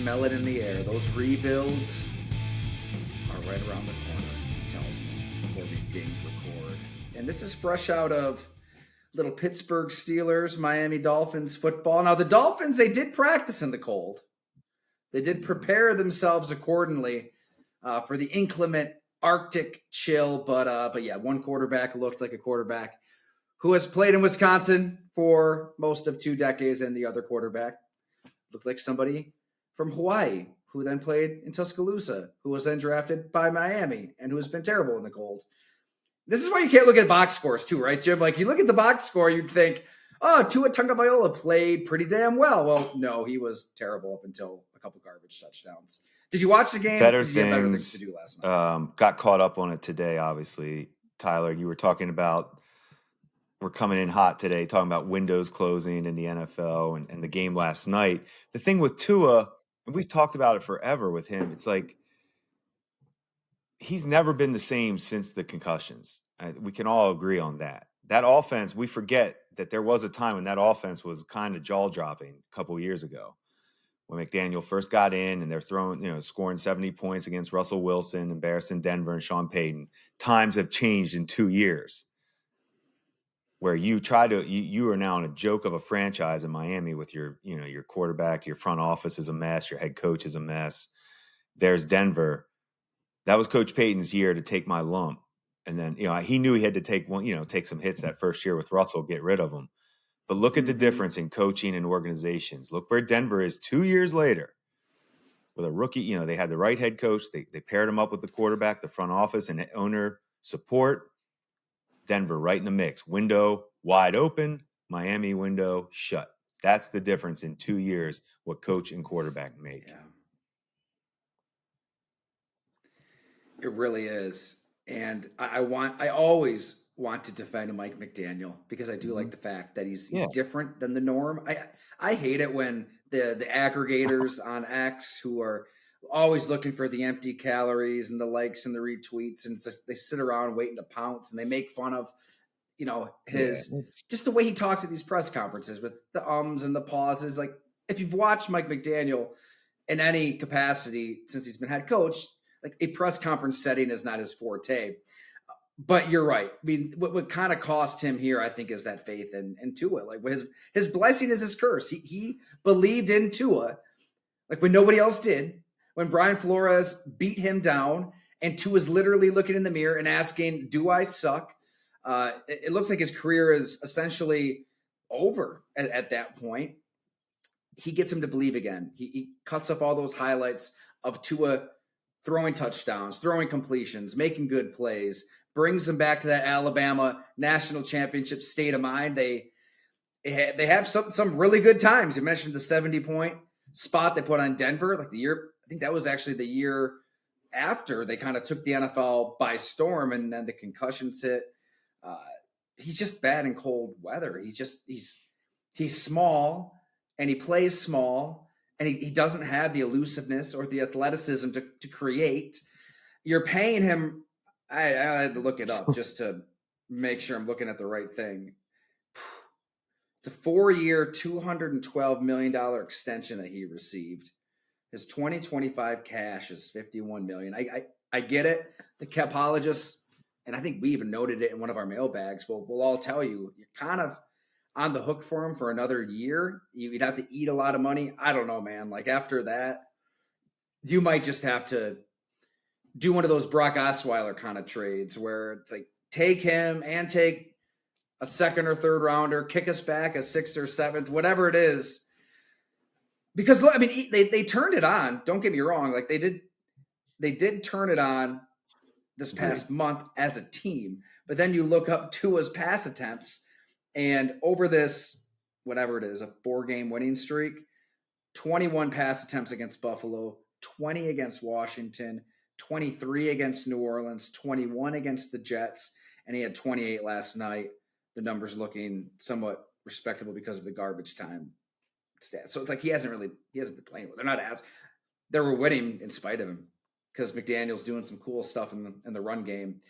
smell it in the air. Those rebuilds are right around the corner, he tells me, before we ding record. And this is fresh out of little Pittsburgh Steelers, Miami Dolphins football. Now, the Dolphins, they did practice in the cold. They did prepare themselves accordingly for the inclement Arctic chill. But yeah, one quarterback looked like a quarterback who has played in Wisconsin for most of 2 decades, and the other quarterback looked like somebody from Hawaii who then played in Tuscaloosa, who was then drafted by Miami, and who has been terrible in the cold. This is why you can't look at box scores too, right, Jim? Like, you look at the box score, you'd think, oh, Tua Tagovailoa played pretty damn well. Well, no, he was terrible up until a couple garbage touchdowns. Did you watch the game? Better Did you have better things things to do last night? got caught up on it today, obviously. Tyler, you were talking about we're coming in hot today, talking about windows closing in the NFL and the game last night. The thing with Tua, and we've talked about it forever with him, it's like he's never been the same since the concussions. We can all agree on that. That offense, we forget that there was a time when that offense was kind of jaw-dropping a couple of years ago when McDaniel first got in and they're throwing, scoring 70 points against Russell Wilson, embarrassing Denver and Sean Payton. Times have changed in 2 years where you are now in a joke of a franchise in Miami with your quarterback, your front office is a mess, your head coach is a mess. There's Denver. That was Coach Payton's year to take my lump. And then, he knew he had to take some hits that first year with Russell, get rid of him. But look at the difference in coaching and organizations. Look where Denver is 2 years later with a rookie. They had the right head coach. They paired him up with the quarterback, the front office, and owner support. Denver right in the mix. Window wide open. Miami window shut. That's the difference in 2 years, what coach and quarterback make. Yeah. It really is. And I always want to defend Mike McDaniel because I do like the fact that he's different than the norm. I hate it when the aggregators on X who are always looking for the empty calories and the likes and the retweets, and they sit around waiting to pounce, and they make fun of just the way he talks at these press conferences with the ums and the pauses. Like, if you've watched Mike McDaniel in any capacity since he's been head coach, like, a press conference setting is not his forte. But you're right. I mean, what kind of cost him here, I think, is that faith in Tua. Like, his blessing is his curse. He believed in Tua, like, when nobody else did. When Brian Flores beat him down, and Tua's literally looking in the mirror and asking, "Do I suck?" It looks like his career is essentially over at that point. He gets him to believe again. He cuts up all those highlights of Tua throwing touchdowns, throwing completions, making good plays, brings them back to that Alabama national championship state of mind. They have some really good times. You mentioned the 70-point spot they put on Denver, like the year. I think that was actually the year after they kind of took the NFL by storm, and then the concussions hit. He's just bad in cold weather. He's small, and he plays small. And he doesn't have the elusiveness or the athleticism to create. You're paying him. I had to look it up just to make sure I'm looking at the right thing. It's a 4-year, $212 million extension that he received. His 2025 cash is $51 million. I get it. The capologists, and I think we even noted it in one of our mailbags, we'll all tell you, you're kind of on the hook for him for another year. You'd have to eat a lot of money. I don't know, man. Like, after that, you might just have to do one of those Brock Osweiler kind of trades where it's like, take him and take a second or third rounder, kick us back a 6th or 7th, whatever it is. Because, I mean, they turned it on. Don't get me wrong. Like, they did turn it on this past month as a team. But then you look up Tua's pass attempts, and over this, whatever it is, a 4-game winning streak, 21 pass attempts against Buffalo, 20 against Washington, 23 against New Orleans, 21 against the Jets, and he had 28 last night. The numbers looking somewhat respectable because of the garbage time stats. So it's like he hasn't been playing well. They were winning in spite of him because McDaniel's doing some cool stuff in the run game.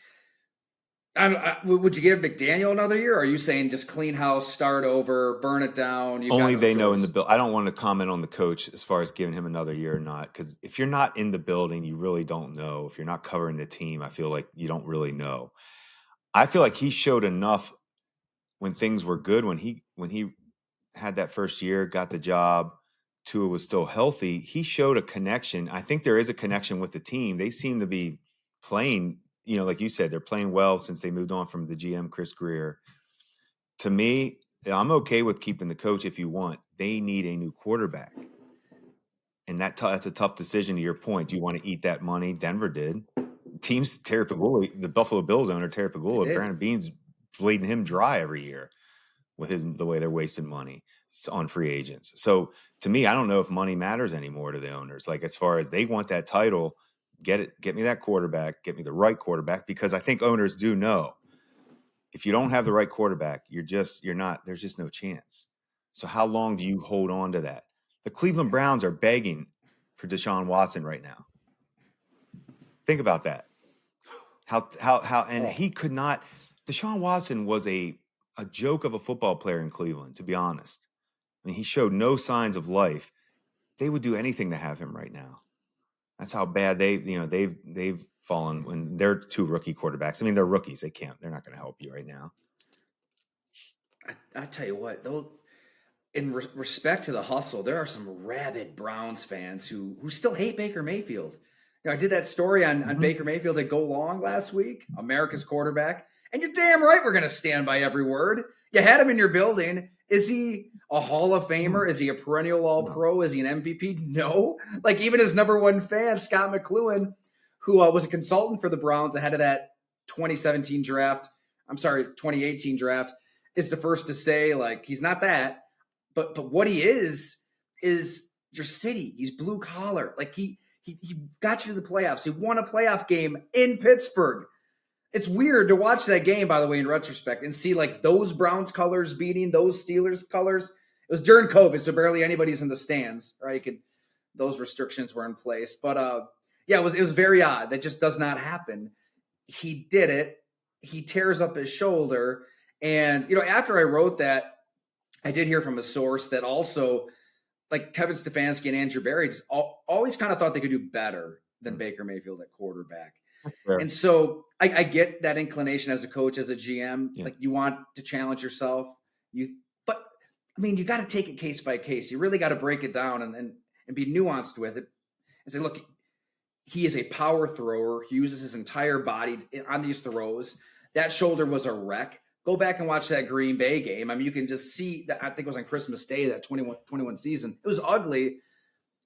Would you give McDaniel another year? Or are you saying just clean house, start over, burn it down? You've got Only no they know in the choice. bill. I don't want to comment on the coach as far as giving him another year or not, because if you're not in the building, you really don't know. If you're not covering the team, I feel like you don't really know. I feel like he showed enough when things were good, when he had that first year, got the job, Tua was still healthy. He showed a connection. I think there is a connection with the team. They seem to be playing, like you said, they're playing well since they moved on from the GM, Chris Greer. To me, I'm okay with keeping the coach if you want. They need a new quarterback. And that's a tough decision to your point. Do you want to eat that money? Denver did. Teams, Terry Pagula, the Buffalo Bills owner, Terry They Pagula, did. Brandon Beane's bleeding him dry every year with the way they're wasting money on free agents. So to me, I don't know if money matters anymore to the owners. Like as far as they want that title, get me that quarterback, get me the right quarterback, because I think owners do know if you don't have the right quarterback, there's just no chance. So how long do you hold on to that? The Cleveland Browns are begging for Deshaun Watson right now. Think about that. And Oh, he could not. Deshaun Watson was a joke of a football player in Cleveland, to be honest. I mean, he showed no signs of life. They would do anything to have him right now. That's how bad they've fallen when they're two rookie quarterbacks. I mean, they're rookies. They're not going to help you right now. I tell you what, though, in respect to the hustle, there are some rabid Browns fans who still hate Baker Mayfield. I did that story on Baker Mayfield at Go Long last week, America's quarterback, and you're damn right we're going to stand by every word. You had him in your building. Is he a Hall of Famer? Is he a perennial All-Pro? Is he an MVP? No. Like even his number one fan, Scott McLuhan, who was a consultant for the Browns ahead of that 2017 draft. I'm sorry, 2018 draft, is the first to say like he's not that. But what he is your city. He's blue collar. Like he got you to the playoffs. He won a playoff game in Pittsburgh. It's weird to watch that game, by the way, in retrospect, and see like those Browns colors beating those Steelers colors. It was during COVID, so barely anybody's in the stands, right? Those restrictions were in place. But yeah, it was very odd. That just does not happen. He did it. He tears up his shoulder. And, after I wrote that, I did hear from a source that also, like Kevin Stefanski and Andrew Berry, just always kind of thought they could do better than Baker Mayfield at quarterback. Fair. And so I get that inclination as a coach, as a GM. Yeah. Like you want to challenge yourself. But I mean, you got to take it case by case. You really got to break it down and be nuanced with it and say, look, he is a power thrower. He uses his entire body on these throws. That shoulder was a wreck. Go back and watch that Green Bay game. I mean, you can just see that. I think it was on Christmas Day, that 21 season. It was ugly.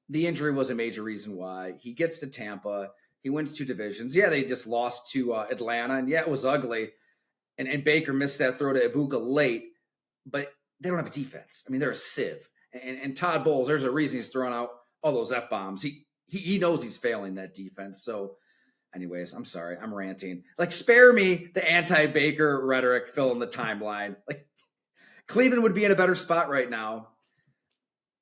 The injury was a major reason why. He gets to Tampa. He wins 2 divisions. Yeah, they just lost to Atlanta. And yeah, it was ugly. And Baker missed that throw to Ibuka late. But they don't have a defense. I mean, they're a sieve. And Todd Bowles, there's a reason he's throwing out all those F-bombs. He knows he's failing that defense. So anyways, I'm sorry. I'm ranting. Like, spare me the anti-Baker rhetoric filling the timeline. Like, Cleveland would be in a better spot right now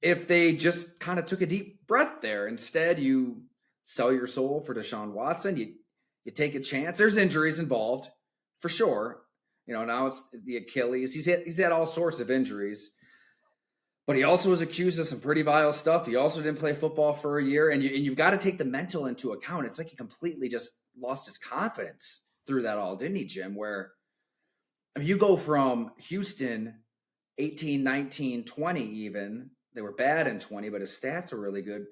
if they just kind of took a deep breath there. Instead, you sell your soul for Deshaun Watson. You take a chance. There's injuries involved, for sure. Now it's the Achilles. He's had all sorts of injuries. But he also was accused of some pretty vile stuff. He also didn't play football for a year. And you've got to take the mental into account. It's like he completely just lost his confidence through that all, didn't he, Jim? Where, I mean, you go from Houston 18, 19, 20 even. They were bad in 20, but his stats were really good.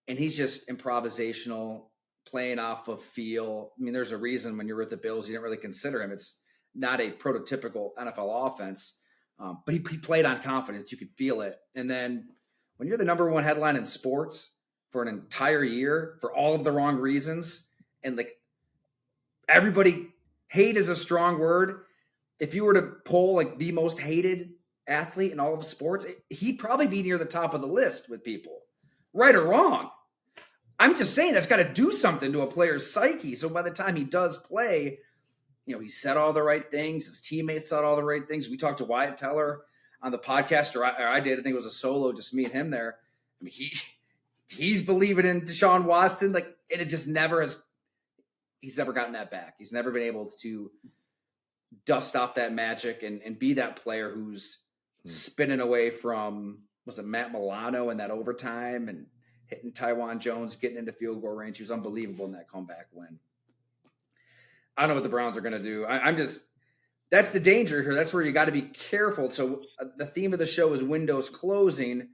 And he's just improvisational, playing off of feel. I mean, there's a reason when you're with the Bills, you didn't really consider him. It's not a prototypical NFL offense. But he played on confidence. You could feel it. And then when you're the number one headline in sports for an entire year for all of the wrong reasons, and like everybody, hate is a strong word. If you were to poll like the most hated athlete in all of sports, he'd probably be near the top of the list with people, right or wrong. I'm just saying that's got to do something to a player's psyche. So by the time he does play, he said all the right things. His teammates said all the right things. We talked to Wyatt Teller on the podcast, or I did. I think it was a solo, just me and him there. I mean, he's believing in Deshaun Watson, like, and it just never has. He's never gotten that back. He's never been able to dust off that magic and be that player who's spinning away from, was it Matt Milano in that overtime and hitting Tywan Jones, getting into field goal range. He was unbelievable in that comeback win. I don't know what the Browns are going to do. I'm just, that's the danger here. That's where you got to be careful. So the theme of the show is windows closing.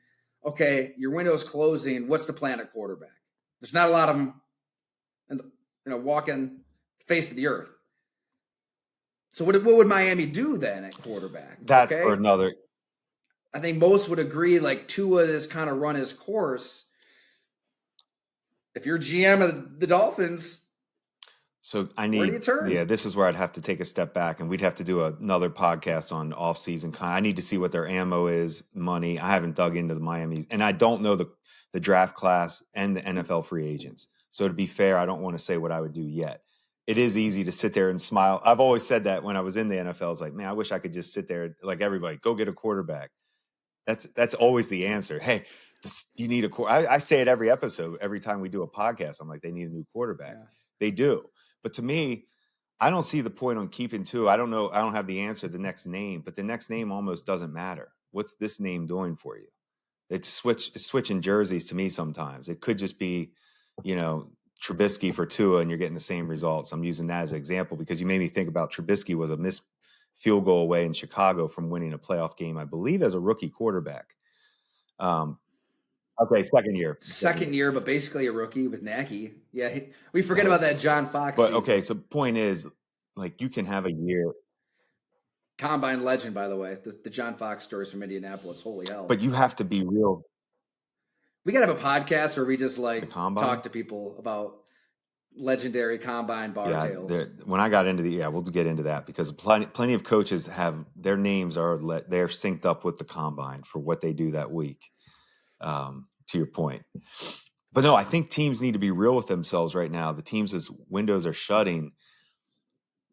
Okay, your window's closing. What's the plan at quarterback? There's not a lot of them, walking the face of the earth. So what would Miami do then at quarterback? That's for another. I think most would agree, like, Tua has kind of run his course. If you're GM of the Dolphins, so where do you turn? Yeah, this is where I'd have to take a step back, and we'd have to do another podcast on off-season. I need to see what their ammo is, money. I haven't dug into the Miami, and I don't know the draft class and the NFL free agents. So to be fair, I don't want to say what I would do yet. It is easy to sit there and smile. I've always said that when I was in the NFL. It's like, man, I wish I could just sit there like everybody, go get a quarterback. That's always the answer. Hey, you need a quarterback. I say it every episode, every time we do a podcast. I'm like, they need a new quarterback. Yeah. They do. But to me, I don't see the point on keeping two. I don't know. I don't have the answer to the next name, but the next name almost doesn't matter. What's this name doing for you? It's switching jerseys to me sometimes. It could just be, Trubisky for Tua, and you're getting the same results. I'm using that as an example because you made me think about Trubisky was a missed field goal away in Chicago from winning a playoff game, I believe, as a rookie quarterback. Okay, second year, but basically a rookie with Nagy. Yeah, we forget about that John Fox. But okay, so point is, like, you can have a year. Combine legend, by the way. The John Fox stories from Indianapolis. Holy hell! But you have to be real. We gotta have a podcast where we just talk to people about legendary combine bar tales. When I got into we'll get into that because plenty of coaches have their names they're synced up with the combine for what they do that week. To your point, but no, I think teams need to be real with themselves right now. The teams' windows are shutting.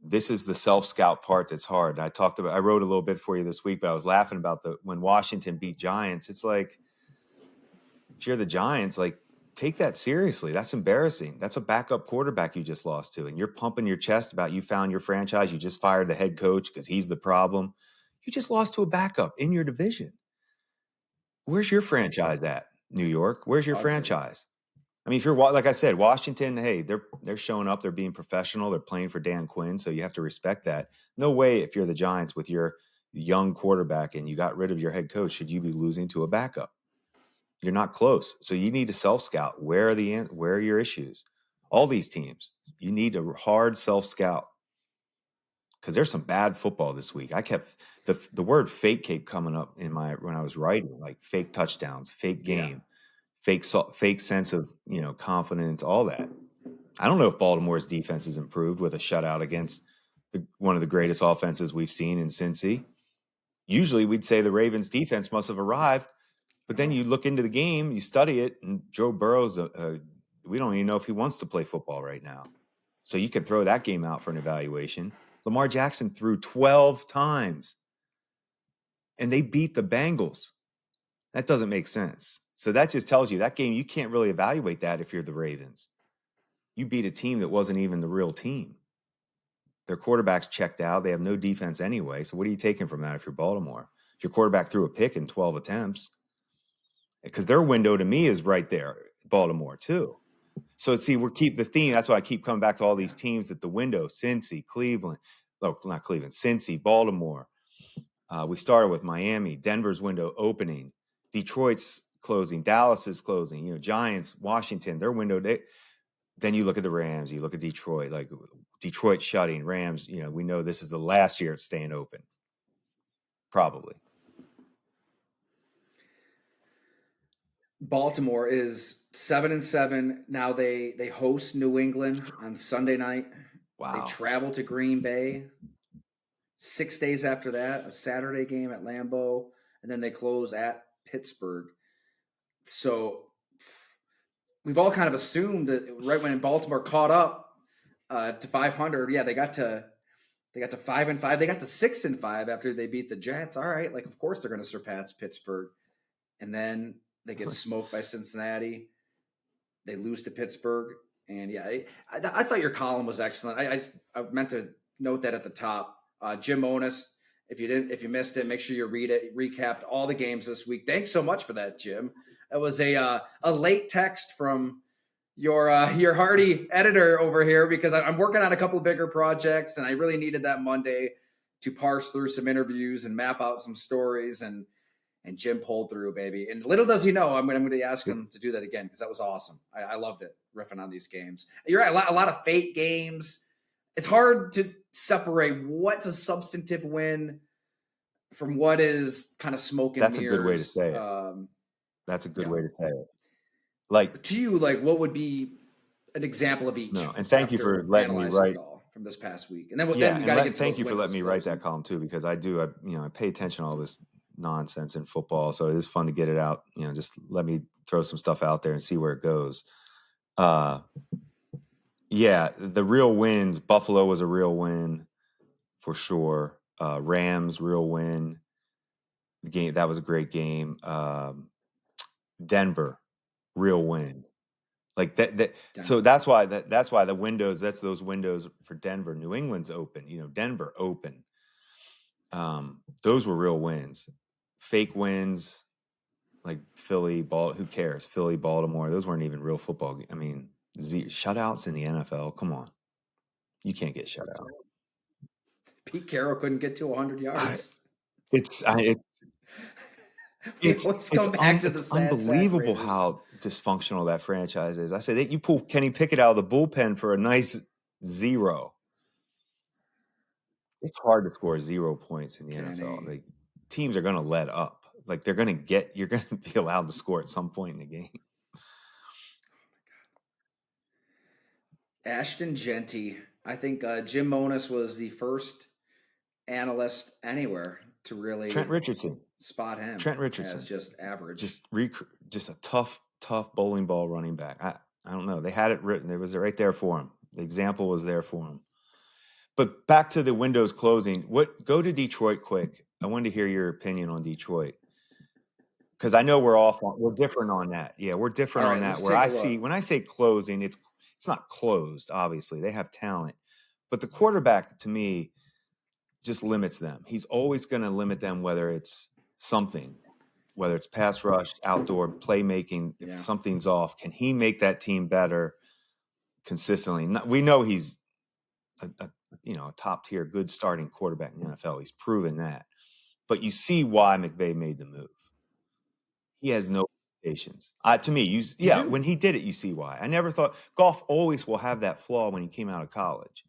This is the self-scout part that's hard. I wrote a little bit for you this week, but I was laughing about when Washington beat Giants. It's like, if you're the Giants, like, take that seriously. That's embarrassing. That's a backup quarterback you just lost to, and you're pumping your chest about you found your franchise. You just fired the head coach because he's the problem. You just lost to a backup in your division. Where's your franchise at, New York? Where's your franchise? I mean, if you're, like I said, Washington, hey, they're showing up. They're being professional. They're playing for Dan Quinn, so you have to respect that. No way, if you're the Giants with your young quarterback and you got rid of your head coach, should you be losing to a backup? You're not close. So you need to self-scout. Where are your issues? All these teams, you need a hard self-scout because there's some bad football this week. I kept the word fake kept coming up when I was writing, like fake touchdowns, fake game, fake sense of, confidence, all that. I don't know if Baltimore's defense has improved with a shutout against one of the greatest offenses we've seen in Cincy. Usually we'd say the Ravens defense must have arrived. But then you look into the game, you study it, and Joe Burrow's, we don't even know if he wants to play football right now. So you can throw that game out for an evaluation. Lamar Jackson threw 12 times, and they beat the Bengals. That doesn't make sense. So that just tells you that game, you can't really evaluate that if you're the Ravens. You beat a team that wasn't even the real team. Their quarterback's checked out. They have no defense anyway. So what are you taking from that if you're Baltimore? Your quarterback threw a pick in 12 attempts. Because their window to me is right there, Baltimore too. So see, the theme. That's why I keep coming back to all these teams at the window: Cincy, Cleveland, not Cleveland, Cincy, Baltimore. We started with Miami, Denver's window opening, Detroit's closing, Dallas is closing. Giants, Washington, their window. Then you look at the Rams, you look at Detroit, like Detroit shutting, Rams. We know this is the last year it's staying open, probably. Baltimore is 7-7. Now they host New England on Sunday night. Wow. They travel to Green Bay. 6 days after that, a Saturday game at Lambeau, and then they close at Pittsburgh. So we've all kind of assumed that right when Baltimore caught up to 500, they got to 5-5. They got to 6-5 after they beat the Jets. All right, of course they're going to surpass Pittsburgh, and then they get smoked by Cincinnati. They lose to Pittsburgh. And I thought your column was excellent. I meant to note that at the top. Jim Monos. If you missed it, make sure you read it. Recapped all the games this week. Thanks so much for that, Jim. It was a late text from your hardy editor over here because I'm working on a couple of bigger projects and I really needed that Monday to parse through some interviews and map out some stories and Jim pulled through, baby. And little does he know, I'm going to ask him to do that again because that was awesome. I loved it, riffing on these games. You're right, a lot of fake games. It's hard to separate what's a substantive win from what is kind of smoke and That's mirrors. A good way to say it. That's a good way to say it. Like to you, like what would be an example of each? No, and thank you for letting me write from this past week. And then we got to get to thank you for letting me write that column too, because I pay attention to all this nonsense in football. So it is fun to get it out. Just let me throw some stuff out there and see where it goes. The real wins. Buffalo was a real win for sure. Rams, real win. The game, that was a great game. Denver, real win. Like that. So that's why the windows. That's those windows for Denver. New England's open. Denver open. Those were real wins. Fake wins, like Philly. Who cares? Philly, Baltimore. Those weren't even real football. I mean, shutouts in the NFL. Come on, you can't get shut out. Pete Carroll couldn't get to 100 yards. It's unbelievable how dysfunctional that franchise is. I said, you pull Kenny Pickett out of the bullpen for a nice 0. It's hard to score 0 points in the NFL. Like, teams are going to let up. Like, you're going to be allowed to score at some point in the game. Ashton Genty. I think Jim Monos was the first analyst anywhere to really Trent Richardson spot him. Trent Richardson as just average, just a tough bowling ball running back. I don't know. They had it written. It was right there for him. The example was there for him. But back to the windows closing. Go to Detroit quick. I wanted to hear your opinion on Detroit because I know we're different on that. Yeah, we're different on that. Where when I say closing, it's not closed. Obviously, they have talent, but the quarterback to me just limits them. He's always going to limit them, whether it's something, whether it's pass rush, outdoor playmaking. If something's off, can he make that team better consistently? We know he's a top tier, good starting quarterback in the NFL. He's proven that. But you see why McVay made the move. He has no limitations. To me, when he did it, you see why. I never thought Goff always will have that flaw when he came out of college.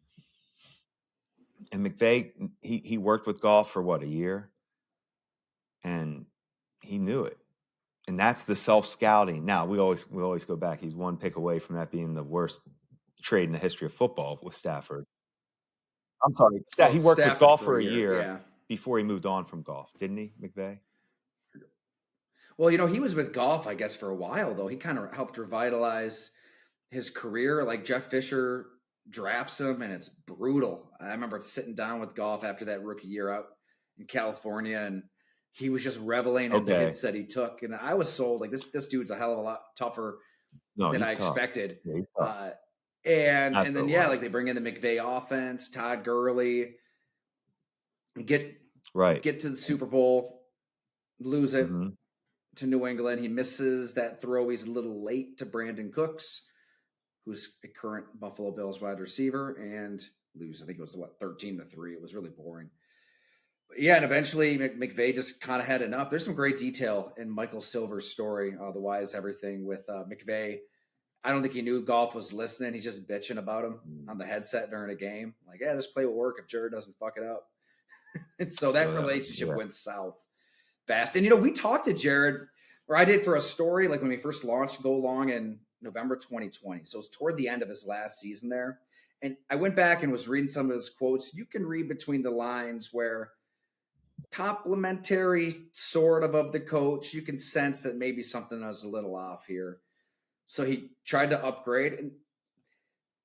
And McVay, he worked with Goff for a year, and he knew it. And that's the self-scouting. Now we always go back. He's one pick away from that being the worst trade in the history of football with Stafford. I'm sorry, he worked with Goff for a year before he moved on from Goff, didn't he, McVay? Well, he was with Goff, I guess, for a while though. He kind of helped revitalize his career. Like Jeff Fisher drafts him, and it's brutal. I remember sitting down with Goff after that rookie year out in California, and he was just reveling in the hits that he took. And I was sold. Like, this dude's a hell of a lot tougher than I expected. Yeah, and then, like they bring in the McVay offense, Todd Gurley, get to the Super Bowl, lose it to New England. He misses that throw. He's a little late to Brandon Cooks, who's a current Buffalo Bills wide receiver, and lose. I think it was 13-3. It was really boring. But yeah, and eventually McVay just kind of had enough. There's some great detail in Michael Silver's story, The Why Is Everything, with McVay. I don't think he knew Goff was listening. He's just bitching about him on the headset during a game. Like, this play will work if Jared doesn't fuck it up. And so that relationship went south fast. And, we talked to Jared, or I did for a story, like when we first launched Go Long in November 2020. So it was toward the end of his last season there. And I went back and was reading some of his quotes. You can read between the lines where complimentary sort of the coach. You can sense that maybe something was a little off here. So he tried to upgrade. And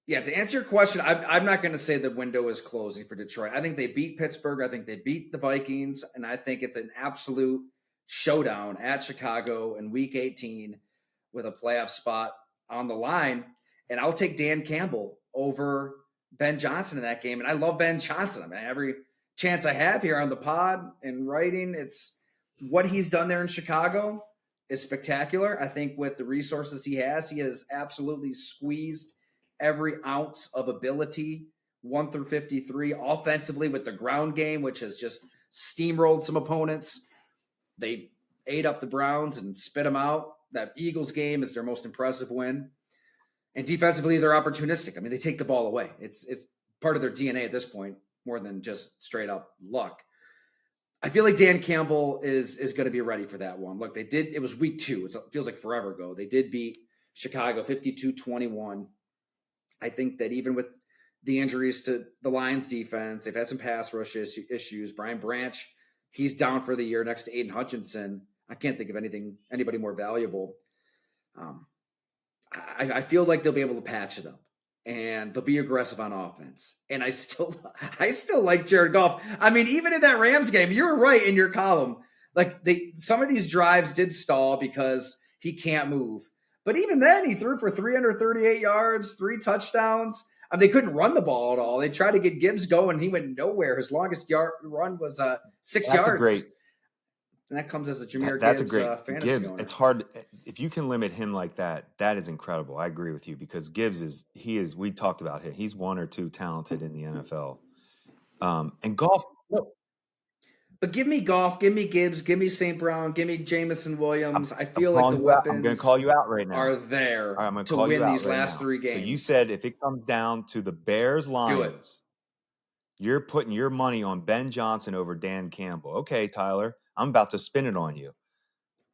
to answer your question, I'm not going to say the window is closing for Detroit. I think they beat Pittsburgh. I think they beat the Vikings. And I think it's an absolute showdown at Chicago in Week 18 with a playoff spot on the line. And I'll take Dan Campbell over Ben Johnson in that game. And I love Ben Johnson. I mean, every chance I have here on the pod and writing, it's what he's done there in Chicago is spectacular. I think with the resources he has absolutely squeezed every ounce of ability 1 through 53 offensively with the ground game, which has just steamrolled some opponents. They ate up the Browns and spit them out. That Eagles game is their most impressive win. And defensively, they're opportunistic. I mean, they take the ball away. It's part of their DNA at this point, more than just straight up luck. I feel like Dan Campbell is going to be ready for that one. Look, it was week 2. It feels like forever ago. They did beat Chicago 52-21. I think that even with the injuries to the Lions defense, they've had some pass rush issues. Brian Branch, he's down for the year next to Aiden Hutchinson. I can't think of anybody more valuable. I feel like they'll be able to patch it up and they'll be aggressive on offense. And I still like Jared Goff. I mean, even in that Rams game, you were right in your column. Like some of these drives did stall because he can't move. But even then, he threw for 338 yards, 3 touchdowns. I mean, they couldn't run the ball at all. They tried to get Gibbs going. He went nowhere. His longest run was 6 yards. And that comes as a Jahmyr Gibbs fantasy Gibbs, owner. It's hard. If you can limit him like that, that is incredible. I agree with you because Gibbs we talked about him. He's 1 or 2 talented in the NFL. And Goff. But give me Goff, give me Gibbs, give me St. Brown, give me Jamison Williams. I feel like the weapons I'm going to call you out right now. Are there to win these last 3 games. So you said if it comes down to the Bears-Lions, you're putting your money on Ben Johnson over Dan Campbell. Okay, Tyler, I'm about to spin it on you.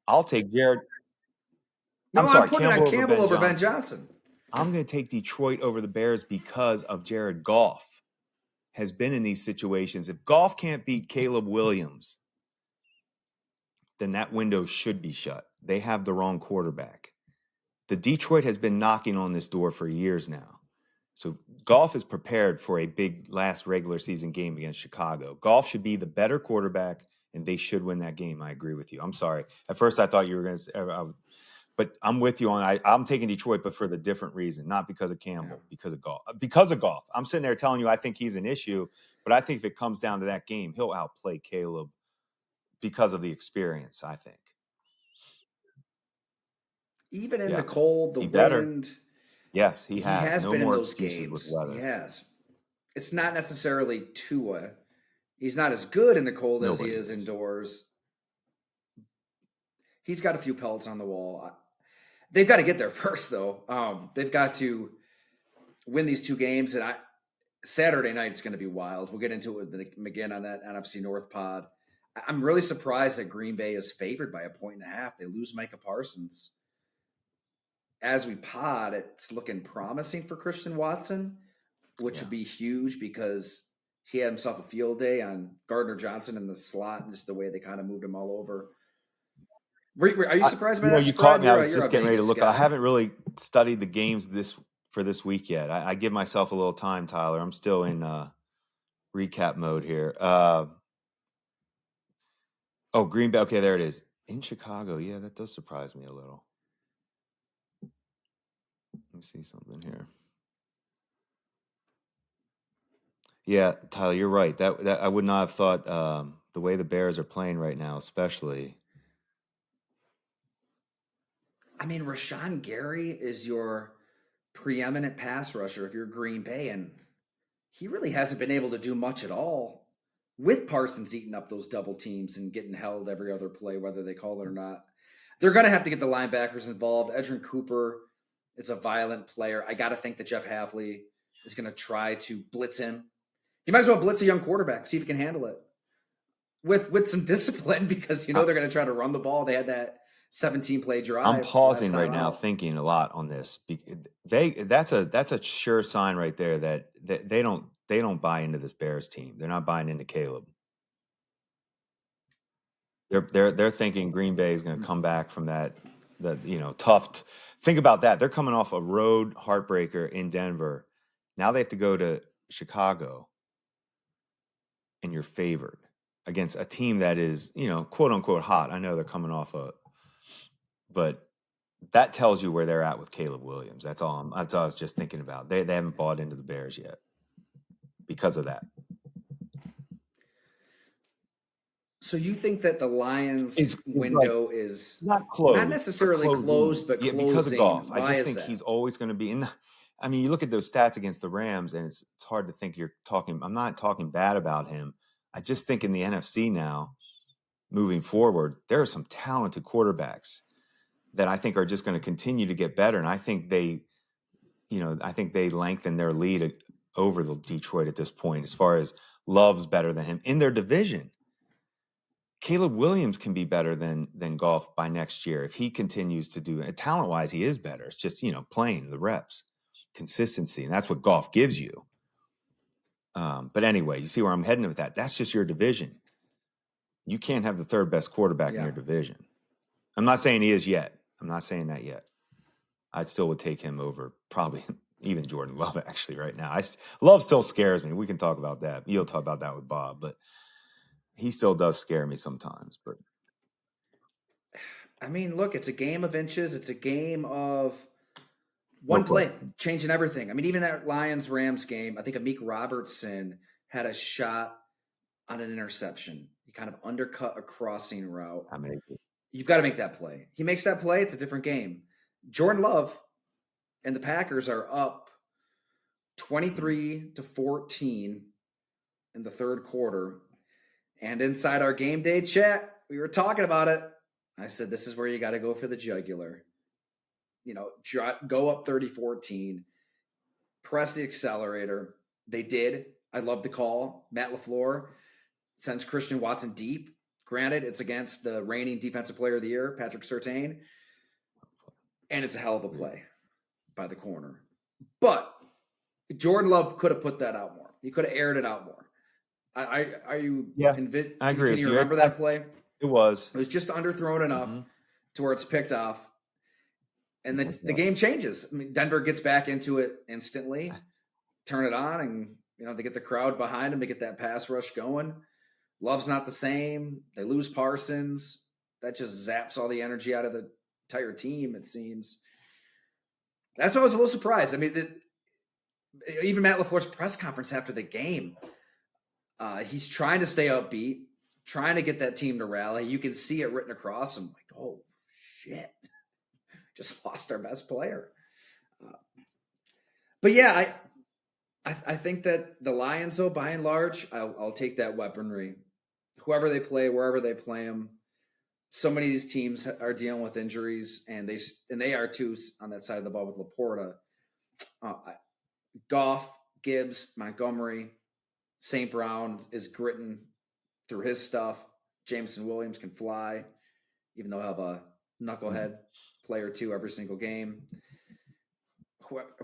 I'll take Jared. I'm putting Campbell on Campbell over Ben Johnson. I'm going to take Detroit over the Bears because of Jared Goff. Has been in these situations. If Goff can't beat Caleb Williams, then that window should be shut. They have the wrong quarterback. The Detroit has been knocking on this door for years now. So Goff is prepared for a big last regular season game against Chicago. Goff should be the better quarterback, and they should win that game. I agree with you. I'm sorry. At first, I thought you were going to say, but I'm with you on. I'm taking Detroit, but for the different reason, not because of Campbell, because of Goff. Because of Goff, I'm sitting there telling you I think he's an issue, but I think if it comes down to that game, he'll outplay Caleb because of the experience. I think. Even in the cold, the wind. Better. Yes, he has. He has no been more in those games. With weather. Yes, it's not necessarily Tua. He's not as good in the cold as he is indoors. He's got a few pellets on the wall. They've got to get there first, though. They've got to win these 2 games, and Saturday night is going to be wild. We'll get into it with McGinn on that NFC North pod. I'm really surprised that Green Bay is favored by 1.5. They lose Micah Parsons. As we pod, it's looking promising for Christian Watson, which would be huge because he had himself a field day on Gardner Johnson in the slot and just the way they kind of moved him all over. Are you surprised by that? You caught me. I was just getting ready to look. I haven't really studied the games for this week yet. I give myself a little time, Tyler. I'm still in recap mode here. Green Bay. Okay, there it is. In Chicago. Yeah, that does surprise me a little. Let me see something here. Yeah, Tyler, you're right. That I would not have thought the way the Bears are playing right now, especially. I mean, Rashawn Gary is your preeminent pass rusher if you're Green Bay, and he really hasn't been able to do much at all with Parsons eating up those double teams and getting held every other play, whether they call it or not. They're going to have to get the linebackers involved. Edgerrin Cooper is a violent player. I got to think that Jeff Hafley is going to try to blitz him. He might as well blitz a young quarterback, see if he can handle it with some discipline because, they're going to try to run the ball. They had that 17-play drive. I'm pausing right now, thinking a lot on this. That's a sure sign right there that they don't buy into this Bears team. They're not buying into Caleb. They're thinking Green Bay is going to come back from that tough. Think about that. They're coming off a road heartbreaker in Denver. Now they have to go to Chicago, and you're favored against a team that is, quote unquote hot. I know they're coming off but that tells you where they're at with Caleb Williams. That's all I was just thinking about. They haven't bought into the Bears yet because of that. So you think that the Lions Is like window is not not closed, but necessarily closing. closed, but Yeah, because of Goff. closing? I Why just is think that? he's always going to be in. I mean, you look at those stats against the Rams, and it's hard to think you're talking. I'm not talking bad about him. I just think in the NFC now, moving forward, there are some talented quarterbacks that I think are just going to continue to get better, and I think they lengthen their lead over the Detroit at this point as far as Love's better than him in their division. Caleb Williams can be better than Goff by next year if he continues to do it. Talent wise, he is better. It's just playing the reps, consistency, and that's what Goff gives you. But anyway, you see where I'm heading with that. That's just your division. You can't have the third best quarterback in Yeah. your division. I'm not saying he is yet. I'm not saying that yet. I still would take him over probably even Jordan Love actually right now. Love still scares me. We can talk about that. You'll talk about that with Bob, but he still does scare me sometimes. But I mean, look, it's a game of inches. It's a game of no one play question. changing everything. I mean, even that Lions Rams game, I think Amik Robertson had a shot on an interception. He kind of undercut a crossing route. I mean, You've got to make that play. He makes that play, it's a different game. Jordan Love and the Packers are up 23-14 in the third quarter. And inside our game day chat, we were talking about it. I said, this is where you got to go for the jugular. Go up 30-14, press the accelerator. They did. I love the call. Matt LaFleur sends Christian Watson deep. Granted, it's against the reigning Defensive Player of the Year, Patrick Surtain. And it's a hell of a play by the corner. But Jordan Love could have put that out more. He could have aired it out more. Are you? Yeah, I agree Can with you you. remember that play? It was. It was just underthrown enough to where it's picked off, and then the game changes. I mean, Denver gets back into it instantly, turn it on, and they get the crowd behind them. They get that pass rush going. Love's not the same. They lose Parsons. That just zaps all the energy out of the entire team, it seems. That's why I was a little surprised. I mean, even Matt LaFleur's press conference after the game, he's trying to stay upbeat, trying to get that team to rally. You can see it written across him. Like, oh, shit. Just lost our best player. But yeah, I think that the Lions, though, by and large, I'll take that weaponry. Whoever they play, wherever they play them, so many of these teams are dealing with injuries, and they are too on that side of the ball with Laporta. Goff, Gibbs, Montgomery, St. Brown is gritting through his stuff. Jameson Williams can fly, even though he'll have a knucklehead play or two every single game.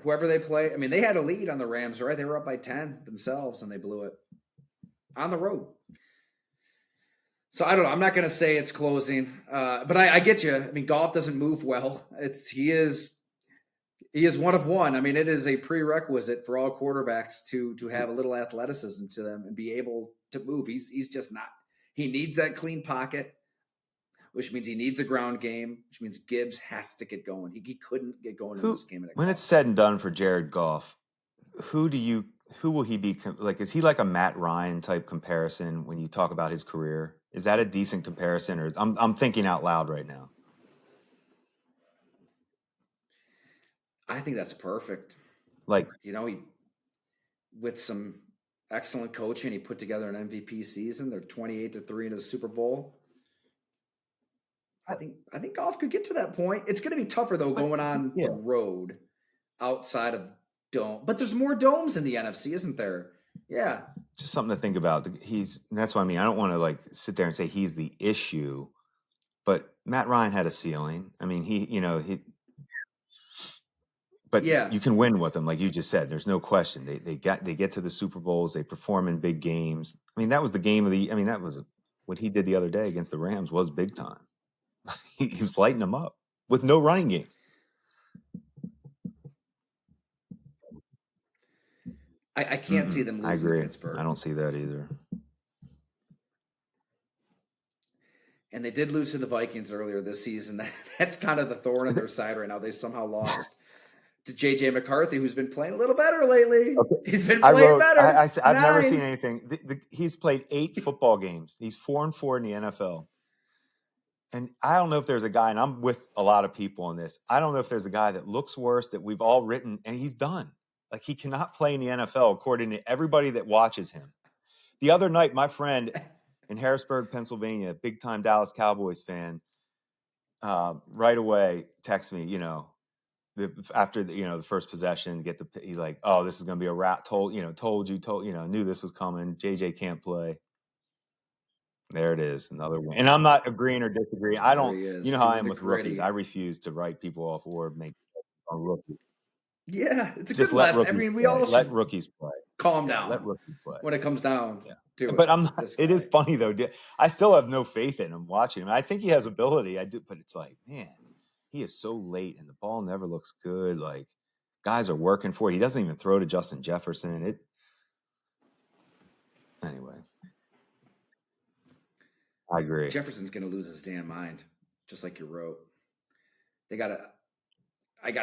Whoever they play, I mean, they had a lead on the Rams, right? They were up by 10 themselves, and they blew it on the road. So I don't know. I'm not going to say it's closing, but I get you. I mean, Goff doesn't move well. He is one of one. I mean, it is a prerequisite for all quarterbacks to have a little athleticism to them and be able to move. He's just not. He needs that clean pocket, which means he needs a ground game, which means Gibbs has to get going. He couldn't get going in this game. When it's said and done for Jared Goff, who will he be like? Is he like a Matt Ryan type comparison when you talk about his career? Is that a decent comparison, or I'm thinking out loud right now? I think that's perfect. Like, he with some excellent coaching, he put together an MVP season. They're 28-3 in the Super Bowl. I think Goff could get to that point. It's going to be tougher though going on the road outside of dome. But there's more domes in the NFC, isn't there? Yeah. Just something to think about. That's what I mean. I don't want to like sit there and say he's the issue, but Matt Ryan had a ceiling. I mean, but you can win with them, like you just said. There's no question. They get to the Super Bowls. They perform in big games. I mean, that was the game of the. I mean, that was what he did the other day against the Rams was big time. He was lighting them up with no running game. I can't see them losing I agree. to Pittsburgh. I don't see that either. And they did lose to the Vikings earlier this season. That's kind of the thorn in their side right now. They somehow lost to JJ McCarthy, who's been playing a little better lately. Okay. He's been I playing wrote. better. I said I've never 9. seen anything. He's played 8 football games. He's 4-4 in the NFL. And I don't know if there's a guy, and I'm with a lot of people on this. I don't know if there's a guy that looks worse that we've all written, and he's done. Like, he cannot play in the NFL according to everybody that watches him. The other night, my friend in Harrisburg, Pennsylvania, big time Dallas Cowboys fan, right away texts me, after the first possession, he's like, "Oh, this is going to be a wrap. Told you, knew this was coming. JJ can't play." There it is, another one. And I'm not agreeing or disagreeing. I There don't, he is, you know how I doing am the with rookies. I gritty. refuse to write people off or make on rookies. Yeah, it's a Just good let lesson. I rookies mean, we play. all Let should rookies play. calm Yeah, down let rookies play. when it comes down Yeah. to But it. I'm not. This It is guy. funny though. I still have no faith in him watching him. I think he has ability. I do, but it's like, man, he is so late, and the ball never looks good. Like, guys are working for it. He doesn't even throw to Justin Jefferson. Anyway, I agree. Jefferson's going to lose his damn mind, just like you wrote. I got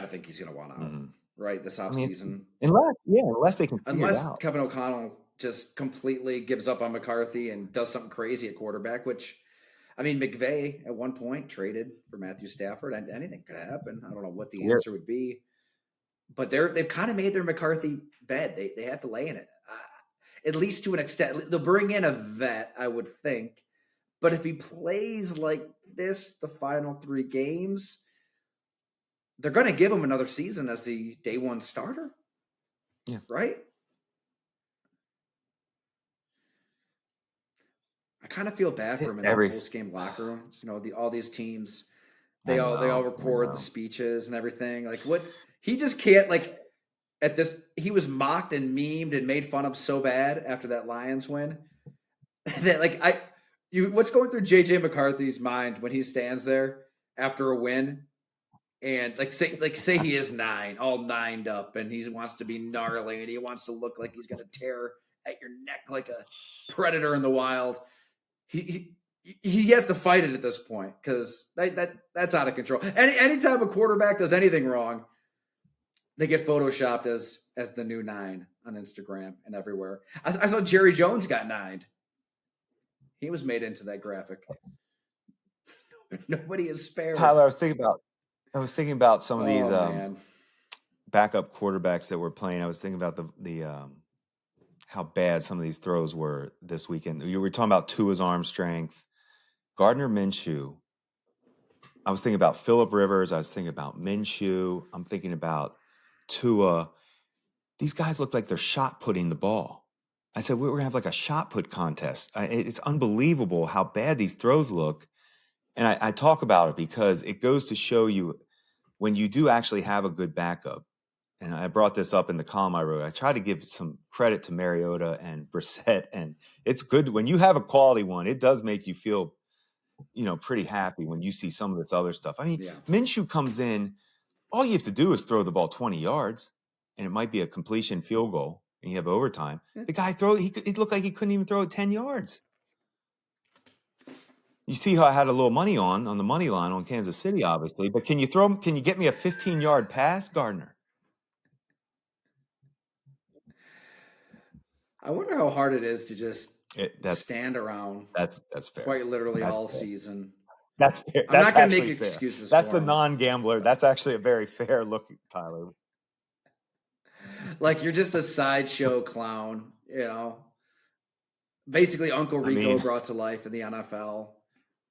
to think he's going to want out, right, this I mean, offseason. unless they can figure it Unless out. Kevin O'Connell just completely gives up on McCarthy and does something crazy at quarterback, which, I mean, McVay at one point traded for Matthew Stafford, and anything could happen. I don't know what the answer would be, but they've kind of made their McCarthy bed. They have to lay in it, at least to an extent. They'll bring in a vet, I would think, but if he plays like this the final 3 games, they're going to give him another season as the day one starter. Yeah. Right? I kind of feel bad for him in that post-game locker room. All these teams, they all record the speeches and everything. Like, what? He just can't, like, at this, he was mocked and memed and made fun of so bad after that Lions win that, like, what's going through JJ McCarthy's mind when he stands there after a win and say he is 9, all 9'd up, and he wants to be gnarly and he wants to look like he's going to tear at your neck like a predator in the wild. He has to fight it at this point because that's out of control. Anytime a quarterback does anything wrong, they get photoshopped as the new 9 on Instagram and everywhere. I saw Jerry Jones got 9'd. He was made into that graphic. Nobody is spared. Tyler, I was thinking about some of these man. backup quarterbacks that were playing. I was thinking about the how bad some of these throws were this weekend. You were talking about Tua's arm strength, Gardner Minshew. I was thinking about Phillip Rivers. I was thinking about Minshew. I'm thinking about Tua. These guys look like they're shot putting the ball. I said, we're going to have like a shot put contest. It's unbelievable how bad these throws look. And I talk about it because it goes to show you when you do actually have a good backup. And I brought this up in the column I wrote. I try to give some credit to Mariota and Brissett. And it's good when you have a quality one. It does make you feel, pretty happy when you see some of this other stuff. I mean, Minshew comes in. All you have to do is throw the ball 20 yards, and it might be a completion field goal, and you have overtime. The guy he looked like he couldn't even throw it 10 yards. You see how I had a little money on the money line on Kansas City, obviously. But can you get me a 15-yard pass, Gardner? I wonder how hard it is to just stand around. That's fair. Quite literally that's all fair. season. That's fair. I'm not going to make excuses. That's for the him. non-gambler. That's actually a very fair look, Tyler. Like, you're just a sideshow clown, Basically, Uncle Rico brought to life in the NFL.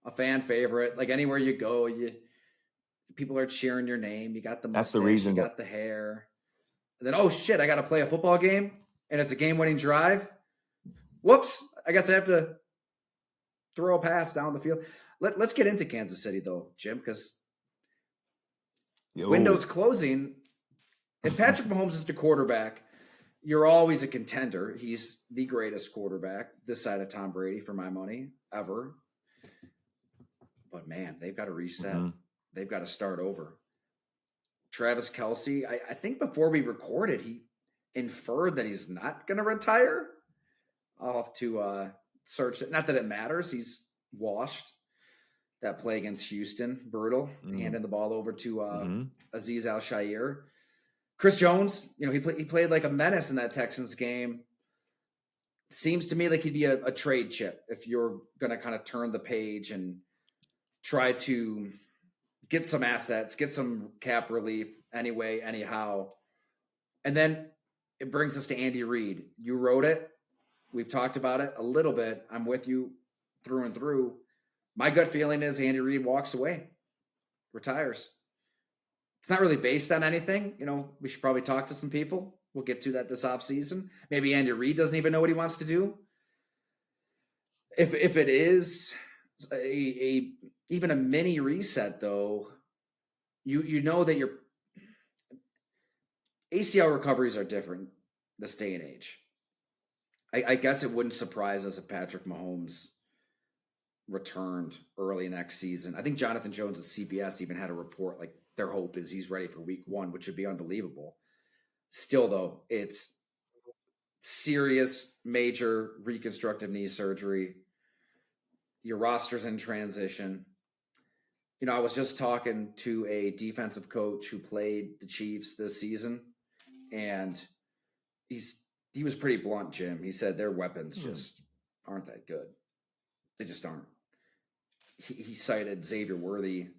A fan favorite. Like, anywhere you go, people are cheering your name. You got the mustache. That's the reason. You got the hair. And then, oh shit! I got to play a football game, and it's a game-winning drive. Whoops! I guess I have to throw a pass down the field. Let's get into Kansas City though, Jim, because window's closing. If Patrick Mahomes is the quarterback, you're always a contender. He's the greatest quarterback this side of Tom Brady, for my money, ever. But man, they've got to reset. Mm-hmm. They've got to start over. Travis Kelce, I think before we recorded, he inferred that he's not going to retire. I'll have to search it. Not that it matters. He's washed. That play against Houston, brutal. Mm-hmm. Handing the ball over to Aziz Al-Shaair. Chris Jones, he played like a menace in that Texans game. Seems to me like he'd be a trade chip if you're going to kind of turn the page and try to get some assets, get some cap relief anyway, anyhow. And then it brings us to Andy Reid. You wrote it. We've talked about it a little bit. I'm with you through and through. My gut feeling is Andy Reid walks away, retires. It's not really based on anything. We should probably talk to some people. We'll get to that this offseason. Maybe Andy Reid doesn't even know what he wants to do. If it is even a mini reset, though, you know that your ACL recoveries are different this day and age. I guess it wouldn't surprise us if Patrick Mahomes returned early next season. I think Jonathan Jones at CBS even had a report like their hope is he's ready for week 1, which would be unbelievable. Still, though, it's serious, major reconstructive knee surgery. Your roster's in transition. I was just talking to a defensive coach who played the Chiefs this season, and he was pretty blunt, Jim. He said their weapons just aren't that good. They just aren't. He cited Xavier Worthy,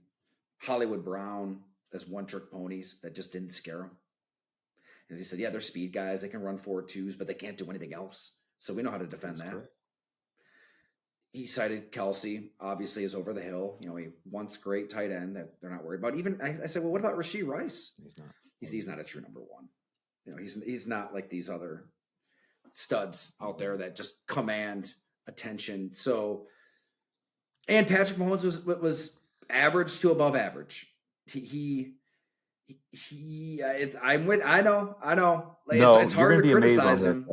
Hollywood Brown as one-trick ponies that just didn't scare him. And he said, yeah, they're speed guys. They can run 4.2s, but they can't do anything else. So we know how to defend that. Correct. He cited Kelsey, obviously, as over the hill. A once great tight end that they're not worried about. Even I said, well, what about Rashee Rice? He's not. He's not a true number 1. He's not like these other studs out there that just command attention. So, and Patrick Mahomes was average to above average. I know. Like, no, it's hard to criticize him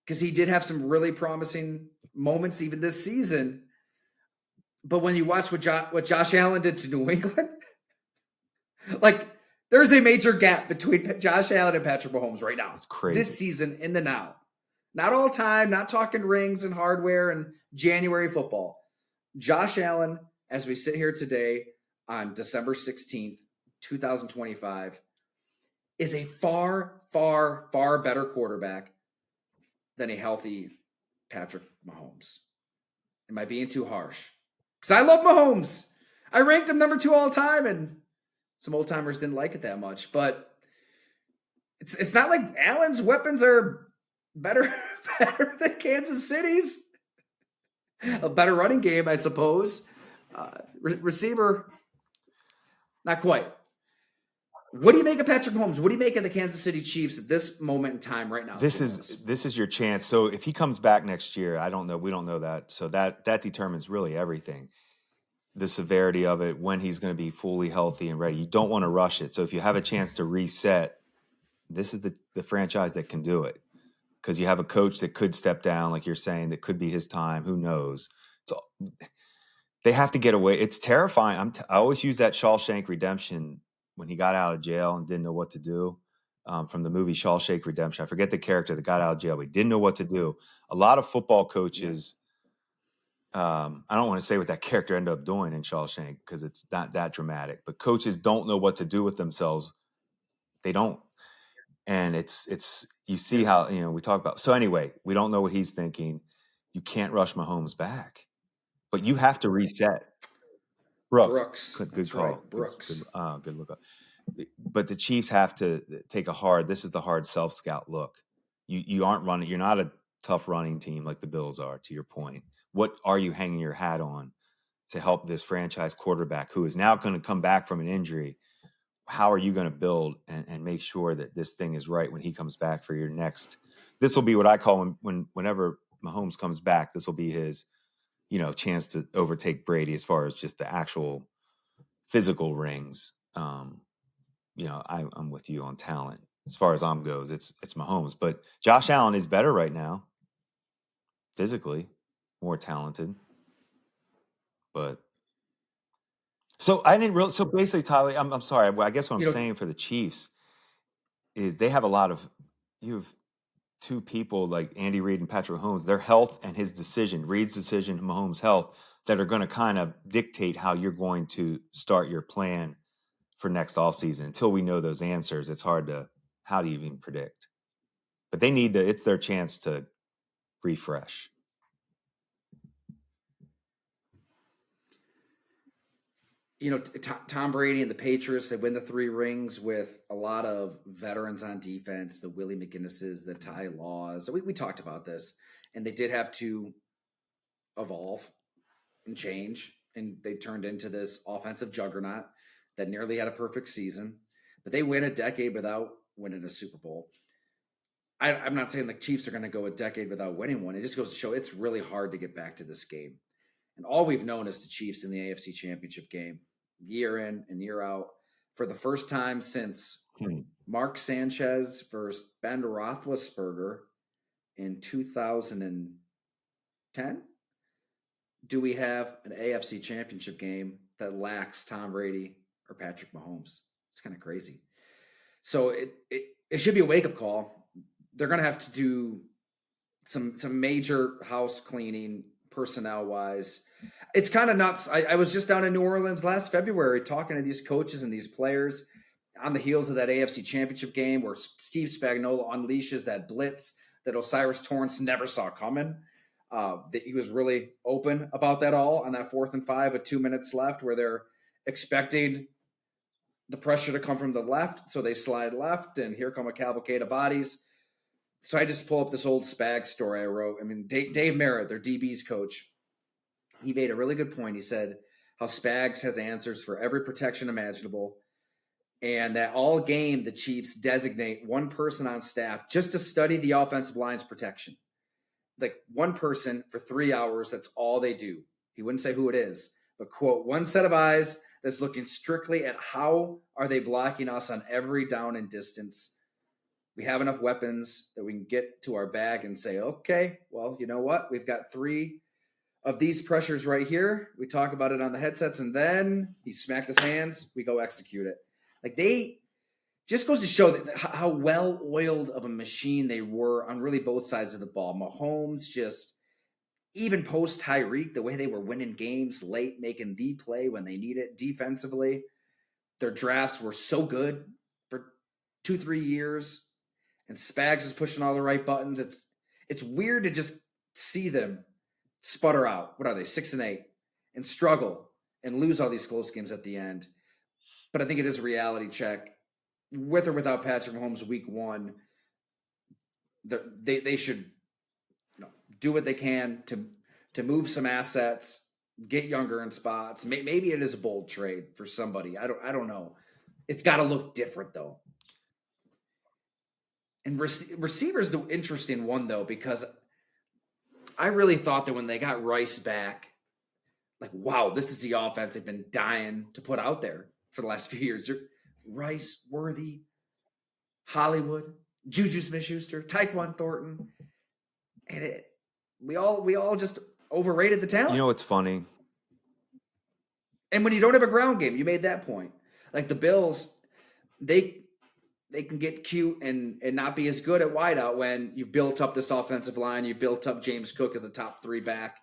because he did have some really promising moments even this season. But when you watch what Josh Allen did to New England, like there's a major gap between Josh Allen and Patrick Mahomes right now. It's crazy. This season in the now. Not all time, not talking rings and hardware and January football. Josh Allen, as we sit here today on December 16th, 2025, is a far, far, far better quarterback than a healthy Patrick Mahomes. Am I being too harsh? Because I love Mahomes. I ranked him number 2 all time, and some old timers didn't like it that much. But it's not like Allen's weapons are better than Kansas City's. A better running game, I suppose. Receiver, not quite. What do you make of Patrick Mahomes? What do you make of the Kansas City Chiefs at this moment in time right now? This is your chance. So if he comes back next year, I don't know. We don't know that. So that determines really everything. The severity of it, when he's going to be fully healthy and ready. You don't want to rush it. So if you have a chance to reset, this is the franchise that can do it. Because you have a coach that could step down, like you're saying, that could be his time. Who knows? So they have to get away. It's terrifying. I always use that Shawshank Redemption when he got out of jail and didn't know what to do, from the movie Shawshank Redemption. I forget the character that got out of jail, but he didn't know what to do. A lot of football coaches, I don't want to say what that character ended up doing in Shawshank because it's not that dramatic, but coaches don't know what to do with themselves. They don't. And it's you see how, we talk about. So anyway, we don't know what he's thinking. You can't rush Mahomes back, but you have to reset. Brooks. Good call. Right. Brooks. Good look up. But the Chiefs have to take this is the hard self-scout look. You aren't running. You're not a tough running team like the Bills are, to your point. What are you hanging your hat on to help this franchise quarterback who is now going to come back from an injury? How are you going to build and make sure that this thing is right when he comes back for your next? This will be what I call whenever Mahomes comes back, this will be his, chance to overtake Brady as far as just the actual physical rings. I'm with you on talent. As far as goes, it's Mahomes. But Josh Allen is better right now, physically, more talented. But so I didn't really. So basically, Tyler, I'm sorry. I guess what I'm saying for the Chiefs is they have you have two people like Andy Reid and Patrick Mahomes. Their health and his decision, Reid's decision, Mahomes' health, that are going to kind of dictate how you're going to start your plan for next offseason. Until we know those answers, it's hard to, how do you even predict? But they need to, it's their chance to refresh. Tom Brady and the Patriots, they win the 3 rings with a lot of veterans on defense, the Willie McGinnises, the Ty Laws. We talked about this, and they did have to evolve and change, and they turned into this offensive juggernaut that nearly had a perfect season. But they win a decade without winning a Super Bowl. I'm not saying the Chiefs are going to go a decade without winning one. It just goes to show it's really hard to get back to this game. And all we've known is the Chiefs in the AFC Championship game, year in and year out. For the first time since Mark Sanchez versus Ben Roethlisberger in 2010, do we have an AFC Championship game that lacks Tom Brady or Patrick Mahomes? It's kind of crazy. So it should be a wake-up call. They're going to have to do some major house cleaning personnel-wise. It's kind of nuts. I was just down in New Orleans last February talking to these coaches and these players on the heels of that AFC Championship game where Steve Spagnuolo unleashes that blitz that Osiris Torrance never saw coming. That he was really open about that all on that 4th and 5 with 2 minutes left where they're expecting the pressure to come from the left. So they slide left and here come a cavalcade of bodies. So I just pull up this old Spags story I wrote. I mean, Dave Merritt, their DB's coach, he made a really good point. He said how Spags has answers for every protection imaginable and that all game the Chiefs designate one person on staff just to study the offensive line's protection. Like one person for 3 hours, that's all they do. He wouldn't say who it is, but quote, one set of eyes that's looking strictly at how are they blocking us on every down and distance. We have enough weapons that we can get to our bag and say, okay, well, you know what? We've got 3 of these pressures right here. We talk about it on the headsets, and then he smacked his hands. We go execute it. Like they just goes to show that how well-oiled of a machine they were on really both sides of the ball. Mahomes just, even post Tyreek, the way they were winning games late, making the play when they need it defensively. Their drafts were so good for 2-3 years. And Spags is pushing all the right buttons. It's weird to just see them sputter out. What are they, 6-8, and struggle and lose all these close games at the end. But I think it is a reality check. With or without Patrick Mahomes week 1, they should do what they can to move some assets, get younger in spots. Maybe it is a bold trade for somebody. I don't know. It's got to look different though. And receiver's the interesting one, though, because I really thought that when they got Rice back, like, wow, this is the offense they've been dying to put out there for the last few years. Rice, Worthy, Hollywood, Juju Smith-Schuster, Tyquan Thornton. And we all just overrated the talent. You know what's funny? And when you don't have a ground game, you made that point. Like the Bills, they can get cute and not be as good at wideout when you've built up this offensive line. You've built up James Cook as a top 3 back,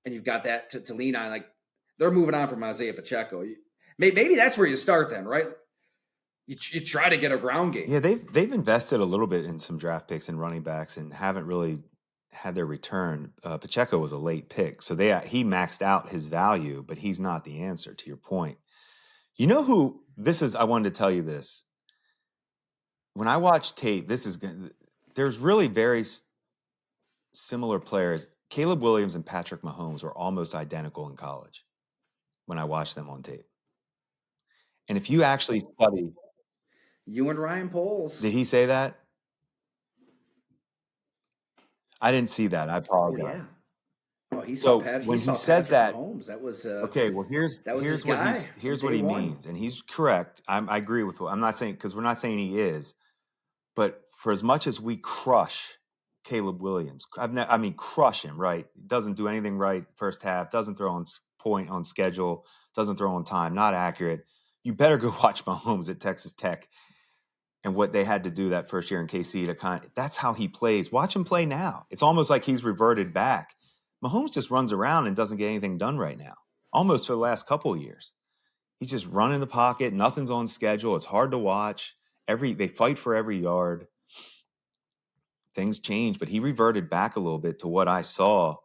and you've got that to lean on. Like they're moving on from Isaiah Pacheco. Maybe that's where you start then, right? You try to get a ground game. Yeah, they've invested a little bit in some draft picks and running backs and haven't really had their return. Pacheco was a late pick, so he maxed out his value, but he's not the answer to your point. You know who this is? I wanted to tell you this. When I watch tape, there's really very similar players. Caleb Williams and Patrick Mahomes were almost identical in college when I watched them on tape. And if you actually study... You and Ryan Poles. Did he say that? I didn't see that. I apologize. Oh, yeah. Oh, he So saw when he said Patrick that, Mahomes. That was okay. Well, here's what he means, and he's correct. I agree with what I'm not saying, because we're not saying he is, but for as much as we crush Caleb Williams, crush him, right? Doesn't do anything right first half. Doesn't throw on point on schedule. Doesn't throw on time. Not accurate. You better go watch Mahomes at Texas Tech and what they had to do that first year in KC that's how he plays. Watch him play now. It's almost like he's reverted back. Mahomes just runs around and doesn't get anything done right now, almost for the last couple of years. He's just running the pocket. Nothing's on schedule. It's hard to watch. They fight for every yard. Things change, but he reverted back a little bit to what I saw.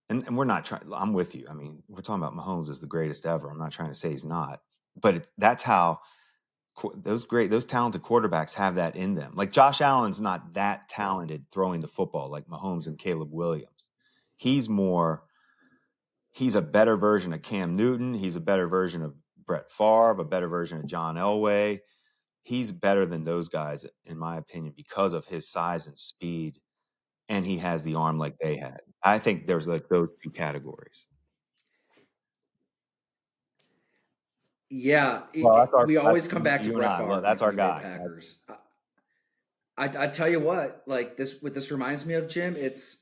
And we're not trying. I'm with you. I mean, we're talking about Mahomes as the greatest ever. I'm not trying to say he's not, but that's how those talented quarterbacks have that in them. Like Josh Allen's not that talented throwing the football like Mahomes and Caleb Williams. He's a better version of Cam Newton. He's a better version of Brett Favre, a better version of John Elway. He's better than those guys, in my opinion, because of his size and speed, and he has the arm like they had. I think there's like those two categories. Yeah, Well, we always come back to you and Brett I. Favre Well, and the that's our Green Bay guy. Packers. I tell you what, like this, what this reminds me of, Jim. It's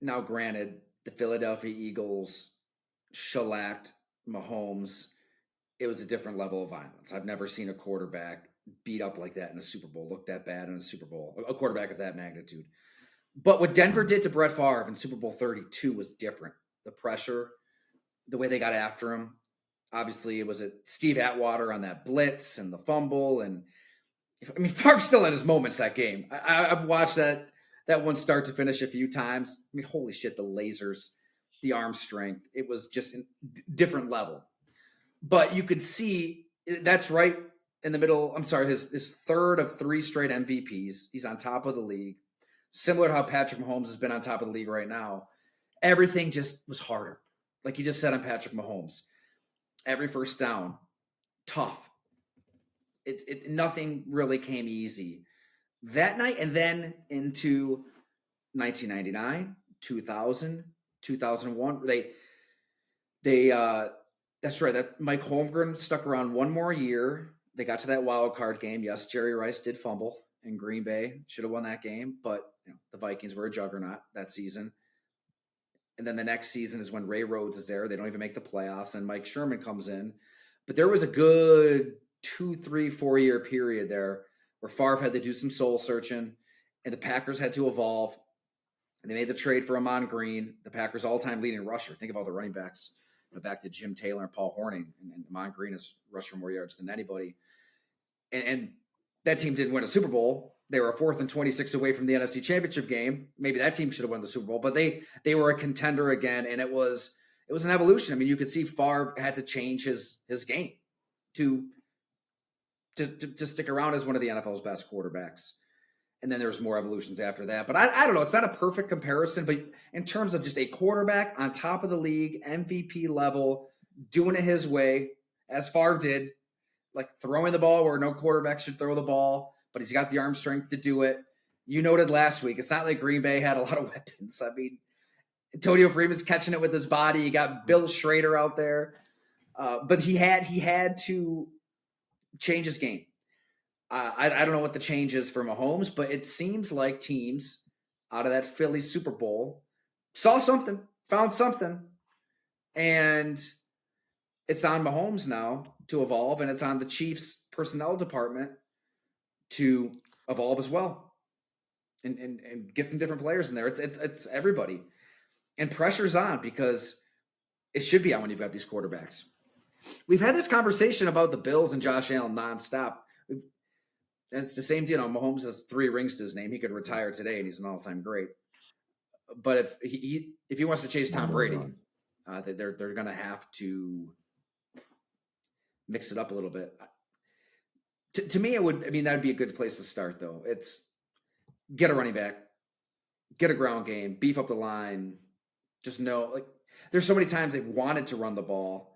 now granted the Philadelphia Eagles shellacked Mahomes. It was a different level of violence. I've never seen a quarterback beat up like that in a Super Bowl, look that bad in a Super Bowl, a quarterback of that magnitude. But what Denver did to Brett Favre in Super Bowl 32 was different. The pressure, the way they got after him. Obviously, it was Steve Atwater on that blitz and the fumble. And I mean, Favre still had his moments that game. I've watched that one start to finish a few times. I mean, holy shit, the lasers, the arm strength. It was just a different level. But you could see that's right in the middle. I'm sorry, his third of 3 straight MVPs. He's on top of the league. Similar to how Patrick Mahomes has been on top of the league right now. Everything just was harder. Like you just said on Patrick Mahomes. Every first down, tough. Nothing really came easy that night, and then into 1999, 2000, 2001. That's right. That Mike Holmgren stuck around one more year. They got to that wild card game. Yes, Jerry Rice did fumble in Green Bay. Should have won that game, but the Vikings were a juggernaut that season. And then the next season is when Ray Rhodes is there. They don't even make the playoffs. And Mike Sherman comes in. But there was a good 2, 3, 4 year period there where Favre had to do some soul searching and the Packers had to evolve. And they made the trade for Amon Green, the Packers' all-time leading rusher. Think about the running backs, back to Jim Taylor and Paul Hornung. And Amon Green has rushed for more yards than anybody. And that team didn't win a Super Bowl. They were a 4th and 26 away from the NFC Championship game. Maybe that team should have won the Super Bowl, but they were a contender again, and it was an evolution. I mean, you could see Favre had to change his game to stick around as one of the NFL's best quarterbacks. And then there's more evolutions after that. But I don't know. It's not a perfect comparison, but in terms of just a quarterback on top of the league, MVP level, doing it his way, as Favre did, like throwing the ball where no quarterback should throw the ball, but he's got the arm strength to do it. You noted last week, it's not like Green Bay had a lot of weapons. I mean, Antonio Freeman's catching it with his body. You got Bill Schrader out there. But he had to change his game. I don't know what the change is for Mahomes, but it seems like teams out of that Philly Super Bowl saw something, found something, and it's on Mahomes now to evolve, and it's on the Chiefs personnel department to evolve as well and get some different players in there. It's everybody. And pressure's on because it should be on when you've got these quarterbacks. We've had this conversation about the Bills and Josh Allen nonstop. It's the same deal. Mahomes has 3 rings to his name. He could retire today, and he's an all-time great. But if he wants to chase Tom Brady, they're going to have to mix it up a little bit. To me, that would be a good place to start, though. It's get a running back, get a ground game, beef up the line. Just know, there's so many times they've wanted to run the ball,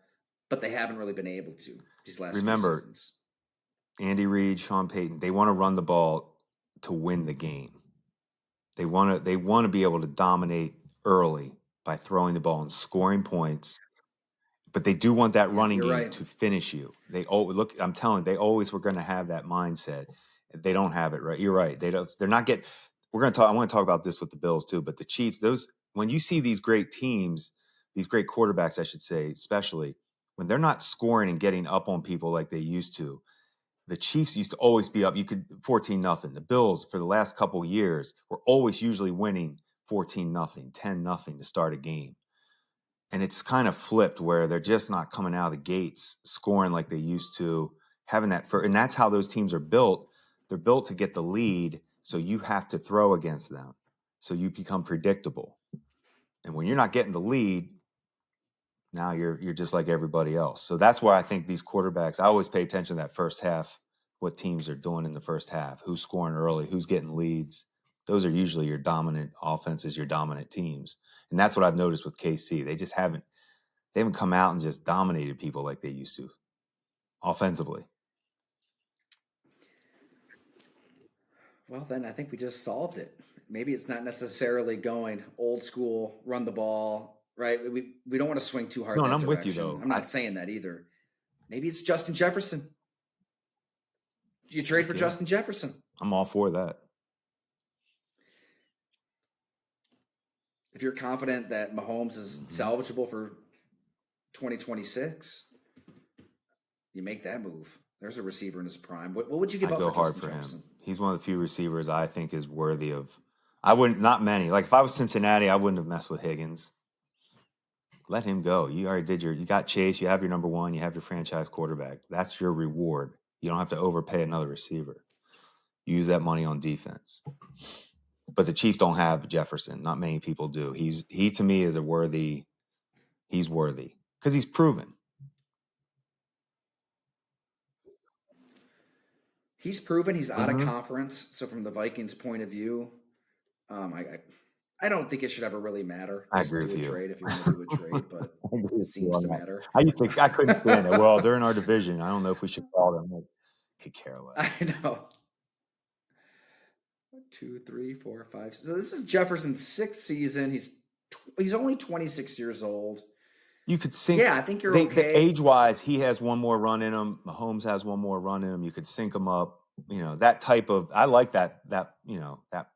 but they haven't really been able to these last few seasons. Andy Reid, Sean Payton, they want to run the ball to win the game. They want to be able to dominate early by throwing the ball and scoring points. But they do want that running game to finish you. I'm telling you, they always were going to have that mindset. They don't have it, right? You're right. They're not getting. I want to talk about this with the Bills too, but the Chiefs, when you see these great teams, these great quarterbacks, I should say, especially when they're not scoring and getting up on people like they used to. The Chiefs used to always be up. You could 14-0. The Bills for the last couple of years were always usually winning 14-0, 10-0 to start a game. And it's kind of flipped where they're just not coming out of the gates scoring like they used to, having that and that's how those teams are built. They're built to get the lead, so you have to throw against them, so you become predictable. And when you're not getting the lead, now you're just like everybody else. So that's why I think these quarterbacks, I always pay attention to that first half, what teams are doing in the first half, who's scoring early, who's getting leads. Those are usually your dominant offenses, your dominant teams. And that's what I've noticed with KC. They haven't come out and just dominated people like they used to offensively. Well, then I think we just solved it. Maybe it's not necessarily going old school, run the ball, right? We don't want to swing too hard No, and that I'm with you, direction. though. I'm not saying that either. Maybe it's Justin Jefferson. You trade for Justin Jefferson. I'm all for that. If you're confident that Mahomes is salvageable for 2026, you make that move. There's a receiver in his prime. What would you give I'd up go for hard Justin for Jefferson? him. He's one of the few receivers I think is worthy of. I wouldn't, not many. Like if I was Cincinnati, I wouldn't have messed with Higgins. Let him go. You already did you got Chase, you have your number one, you have your franchise quarterback. That's your reward. You don't have to overpay another receiver. Use that money on defense. But the Chiefs don't have Jefferson. Not many people do. He to me is he's worthy because he's proven. He's proven he's out of conference. So from the Vikings' point of view, I don't think it should ever really matter. I Just agree do with a you. trade if you want to do a trade, but it seems to matter. I couldn't stand it. Well, they're in our division. I don't know if we should call them. Like, could care less. I know. 2, 3, 4, 5. So this is Jefferson's sixth season. He's only 26 years old. You could sync. Yeah, I think you're okay. Age-wise, he has one more run in him. Mahomes has one more run in him. You could sync them up. You know, that type of. I like that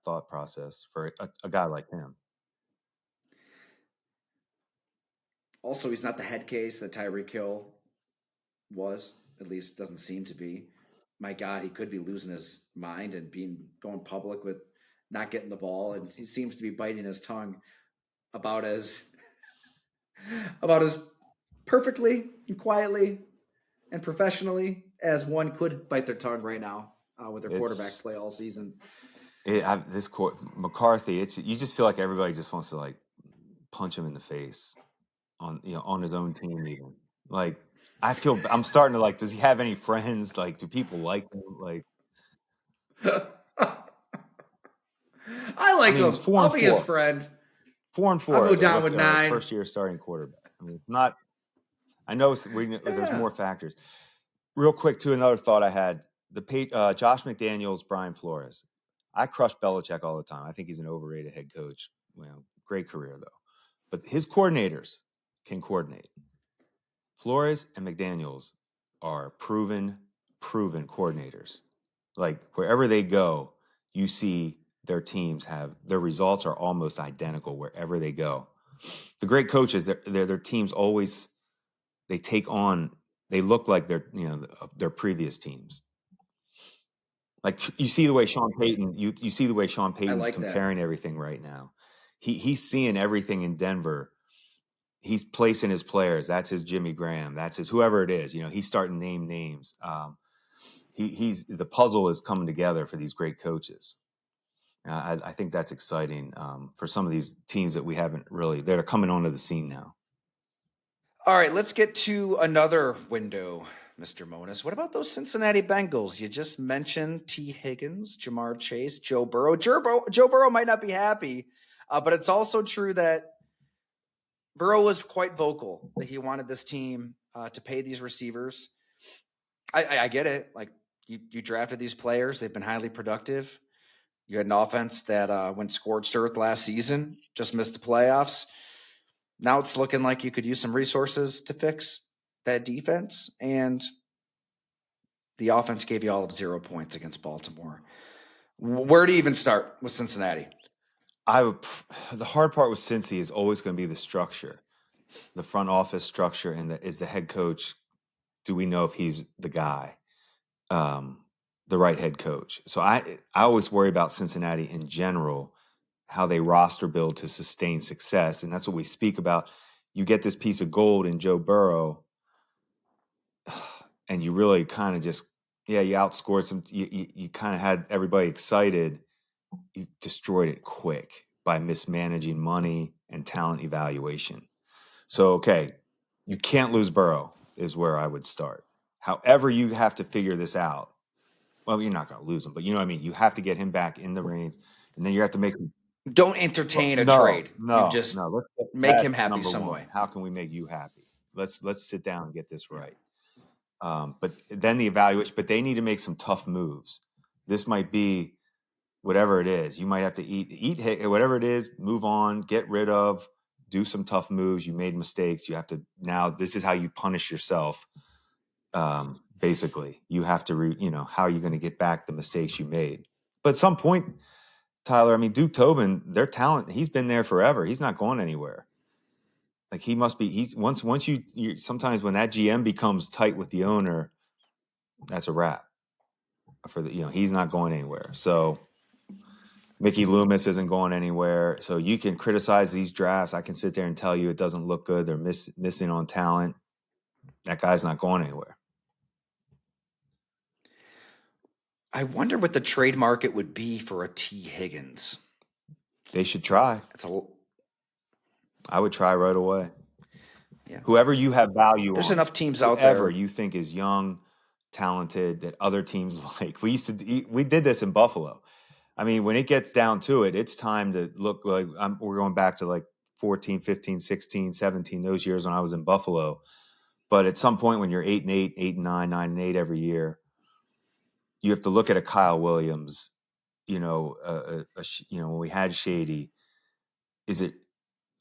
thought process for a guy like him. Also, he's not the head case that Tyreek Hill was. At least doesn't seem to be. My God, he could be losing his mind and going public with not getting the ball, and he seems to be biting his tongue about as perfectly and quietly and professionally as one could bite their tongue right now with their quarterback play all season. McCarthy, you just feel like everybody just wants to like punch him in the face on his own team even. Like I'm starting to like, does he have any friends? Like, do people like him? Like, I like him. I'll be his friend. 4-4. I'll go down with 9. First year starting quarterback. I mean, it's not. I know there's more factors. Real quick, too, another thought I had: Josh McDaniels, Brian Flores. I crush Belichick all the time. I think he's an overrated head coach. Great career though, but his coordinators can coordinate. Flores and McDaniels are proven coordinators. Like wherever they go, you see their teams their results are almost identical wherever they go. The great coaches, their teams always they look like their previous teams. Like you see the way Sean Payton, you see the way Sean Payton's comparing everything right now. He's seeing everything in Denver. He's placing his players. That's his Jimmy Graham. That's his whoever it is. He's starting to name names. He's the puzzle is coming together for these great coaches. I think that's exciting for some of these teams that we haven't really. They're coming onto the scene now. All right, let's get to another window, Mr. Monos. What about those Cincinnati Bengals? You just mentioned T. Higgins, Jamar Chase, Joe Burrow. Joe Burrow might not be happy, but it's also true that Burrow was quite vocal that he wanted this team to pay these receivers. I get it. Like you drafted these players. They've been highly productive. You had an offense that went scorched earth last season, just missed the playoffs. Now it's looking like you could use some resources to fix that defense. And the offense gave you all of 0 points against Baltimore. Where do you even start with Cincinnati? The hard part with Cincy is always going to be the structure, the front office structure, and is the head coach. Do we know if he's the guy, the right head coach? So I always worry about Cincinnati in general, how they roster build to sustain success, and that's what we speak about. you get this piece of gold in Joe Burrow, and you really kind of just, you outscored some, you kind of had everybody excited. You destroyed it quick by mismanaging money and talent evaluation. So, okay, you can't lose Burrow is where I would start. However, you have to figure this out. Well, you're not going to lose him, but you know what I mean? You have to get him back in the reins, and then you have to make him. Don't Well, entertain a no, trade. You no, just no. make him That's happy number some one. way. How can we make you happy? Let's sit down and get this Yeah. right. But then the evaluation. But they need to make some tough moves. This might be whatever it is. You might have to eat whatever it is. Move on. Get rid of. Do some tough moves. You made mistakes. You have to now. This is how you punish yourself. Basically, you have to. How are you going to get back the mistakes you made? But at some point, Tyler, I mean, Duke Tobin, their talent, he's been there forever. He's not going anywhere. Like he must be, once you sometimes when that GM becomes tight with the owner, that's a wrap for he's not going anywhere. So Mickey Loomis isn't going anywhere. So you can criticize these drafts. I can sit there and tell you it doesn't look good. They're missing on talent. That guy's not going anywhere. I wonder what the trade market would be for a T. Higgins. They should try. I would try right away. Yeah. Whoever you have value There's on. enough teams out Whoever there. you think is young, talented, that other teams like. We did this in Buffalo. I mean, when it gets down to it, it's time to look like we're going back to like 14, 15, 16, 17, those years when I was in Buffalo. But at some point when you're 8-8, 8-9, 9-8 every year, you have to look at a Kyle Williams, when we had Shady, is it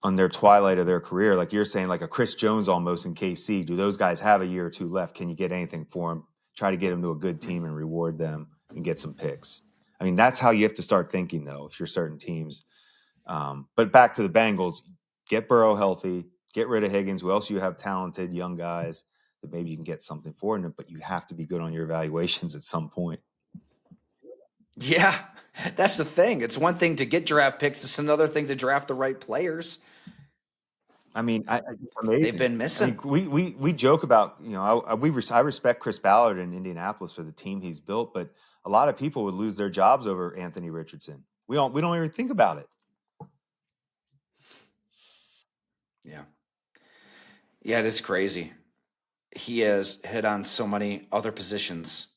on their twilight of their career? Like you're saying, like a Chris Jones almost in KC, do those guys have a year or two left? Can you get anything for them? Try to get them to a good team and reward them and get some picks. I mean, that's how you have to start thinking, though, if you're certain teams. But back to the Bengals, get Burrow healthy, get rid of Higgins. Who else you have talented young guys that maybe you can get something for them, but you have to be good on your evaluations at some point. Yeah, that's the thing. It's one thing to get draft picks. It's another thing to draft the right players. I mean, it's amazing. They've been missing. I mean, we joke about, I respect Chris Ballard in Indianapolis for the team he's built, but a lot of people would lose their jobs over Anthony Richardson. We don't even think about it. Yeah. Yeah, it is crazy. He has hit on so many other positions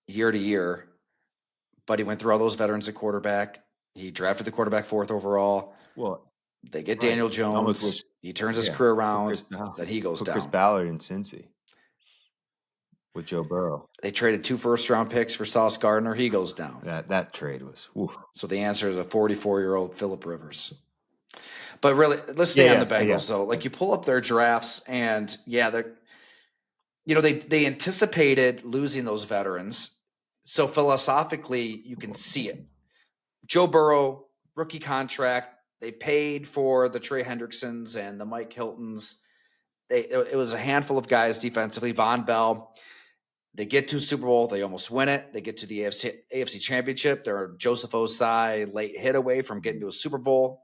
year to year, but he went through all those veterans at quarterback. He drafted the quarterback 4th overall. Well, they get Daniel Jones. He turns his career around. Then he goes down. Chris Ballard in Cincy with Joe Burrow. They traded 2 first-round picks for Sauce Gardner. He goes down. That trade was. Oof. So the answer is a 44-year-old Phillip Rivers. But really, let's stay on the Bengals though. Like you pull up their drafts, and they anticipated losing those veterans. So philosophically, you can see it. Joe Burrow, rookie contract. They paid for the Trey Hendricksons and the Mike Hiltons. It was a handful of guys defensively. Von Bell. They get to Super Bowl. They almost win it. They get to the AFC Championship. They're Joseph Osai late hit away from getting to a Super Bowl.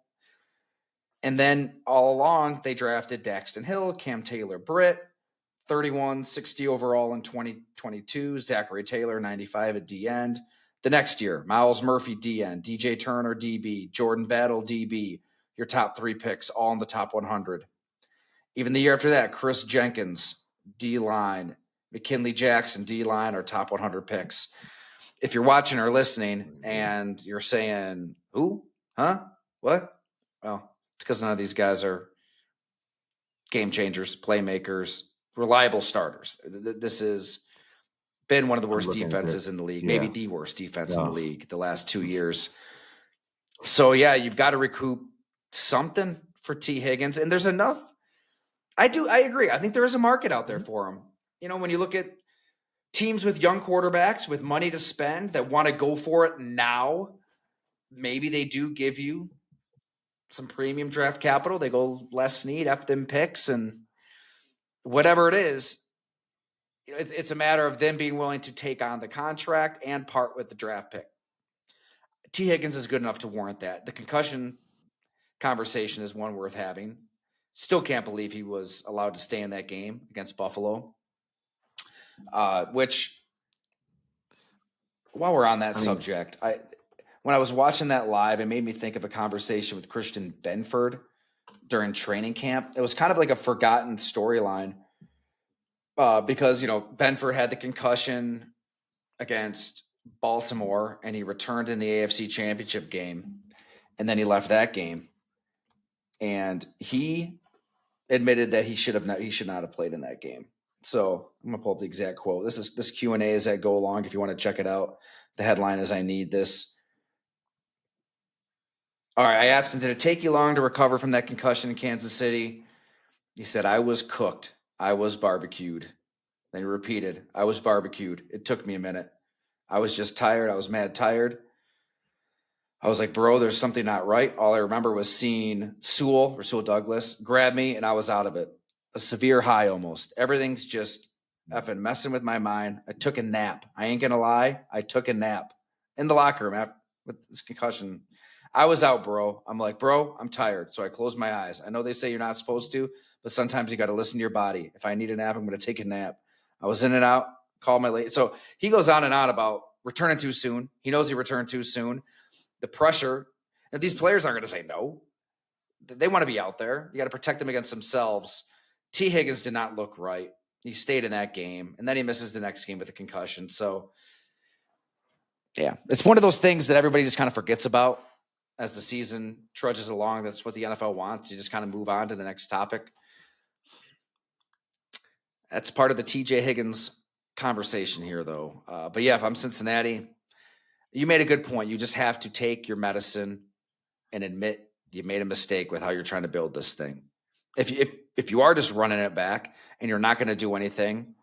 And then all along, they drafted Daxton Hill, Cam Taylor-Britt, 31, 60 overall in 2022. Zachary Taylor, 95 at D-end. The next year, Miles Murphy, D-end. DJ Turner, DB. Jordan Battle, DB. Your top 3 picks, all in the top 100. Even the year after that, Chris Jenkins, D-line. McKinley Jackson, D-line, are top 100 picks. If you're watching or listening and you're saying, who? Huh? What? Well, it's because none of these guys are game changers, playmakers, reliable starters. This has been one of the worst defenses in the league, maybe the worst defense in the league the last 2 years. So, you've got to recoup something for T. Higgins, and there's enough. I agree. I think there is a market out there for him. When you look at teams with young quarterbacks with money to spend that want to go for it now, maybe they do give you some premium draft capital. They go Les Snead, F them picks, and whatever it is, it's a matter of them being willing to take on the contract and part with the draft pick. T. Higgins is good enough to warrant that. The concussion conversation is one worth having. Still can't believe he was allowed to stay in that game against Buffalo. Which, while we're on that subject, when I was watching that live, it made me think of a conversation with Christian Benford during training camp. It was kind of like a forgotten storyline because, Benford had the concussion against Baltimore and he returned in the AFC Championship game. And then he left that game. And he admitted that he should not have played in that game. So I'm gonna pull up the exact quote. This Q&A is at Go Along if you want to check it out. The headline is "I need this." All right, I asked him, "Did it take you long to recover from that concussion in Kansas City?" He said, "I was cooked. I was barbecued." Then he repeated, "I was barbecued. It took me a minute. I was just tired. I was mad tired." I was like, "Bro, there's something not right." All I remember was seeing Sewell Douglas grab me, and I was out of it. A severe high almost. Everything's just effing messing with my mind. I took a nap. I ain't gonna lie. I took a nap in the locker room with this concussion. I was out, bro. I'm like, "Bro, I'm tired." So I closed my eyes. I know they say you're not supposed to, but sometimes you got to listen to your body. If I need a nap, I'm going to take a nap. I was in and out, called my late. So he goes on and on about returning too soon. He knows he returned too soon. The pressure. And these players aren't going to say no. They want to be out there. You got to protect them against themselves. T. Higgins did not look right. He stayed in that game, and then he misses the next game with a concussion. So, yeah, it's one of those things that everybody just kind of forgets about as the season trudges along. That's what the NFL wants. You just kind of move on to the next topic. That's part of the T.J. Higgins conversation here, though. But, yeah, if I'm Cincinnati, you made a good point. You just have to take your medicine and admit you made a mistake with how you're trying to build this thing. If you are just running it back and you're not going to do anything,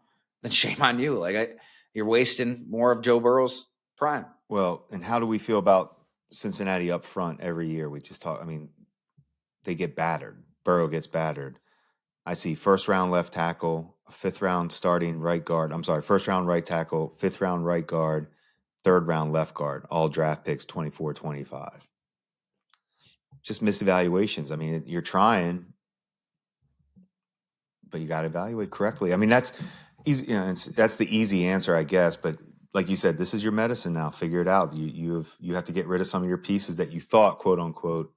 then shame on you. You're wasting more of Joe Burrow's prime. Well, and how do we feel about Cincinnati up front every year? We just talk. I mean, they get battered. Burrow gets battered. I see first round left tackle, fifth round starting right guard. I'm sorry, first round right tackle, fifth round right guard, third round left guard, all draft picks 24, 25. Just misevaluations. I mean, you're trying, but you got to evaluate correctly. I mean, that's easy. That's the easy answer, I guess. But like you said, this is your medicine now. Figure it out. You have to get rid of some of your pieces that you thought, quote unquote.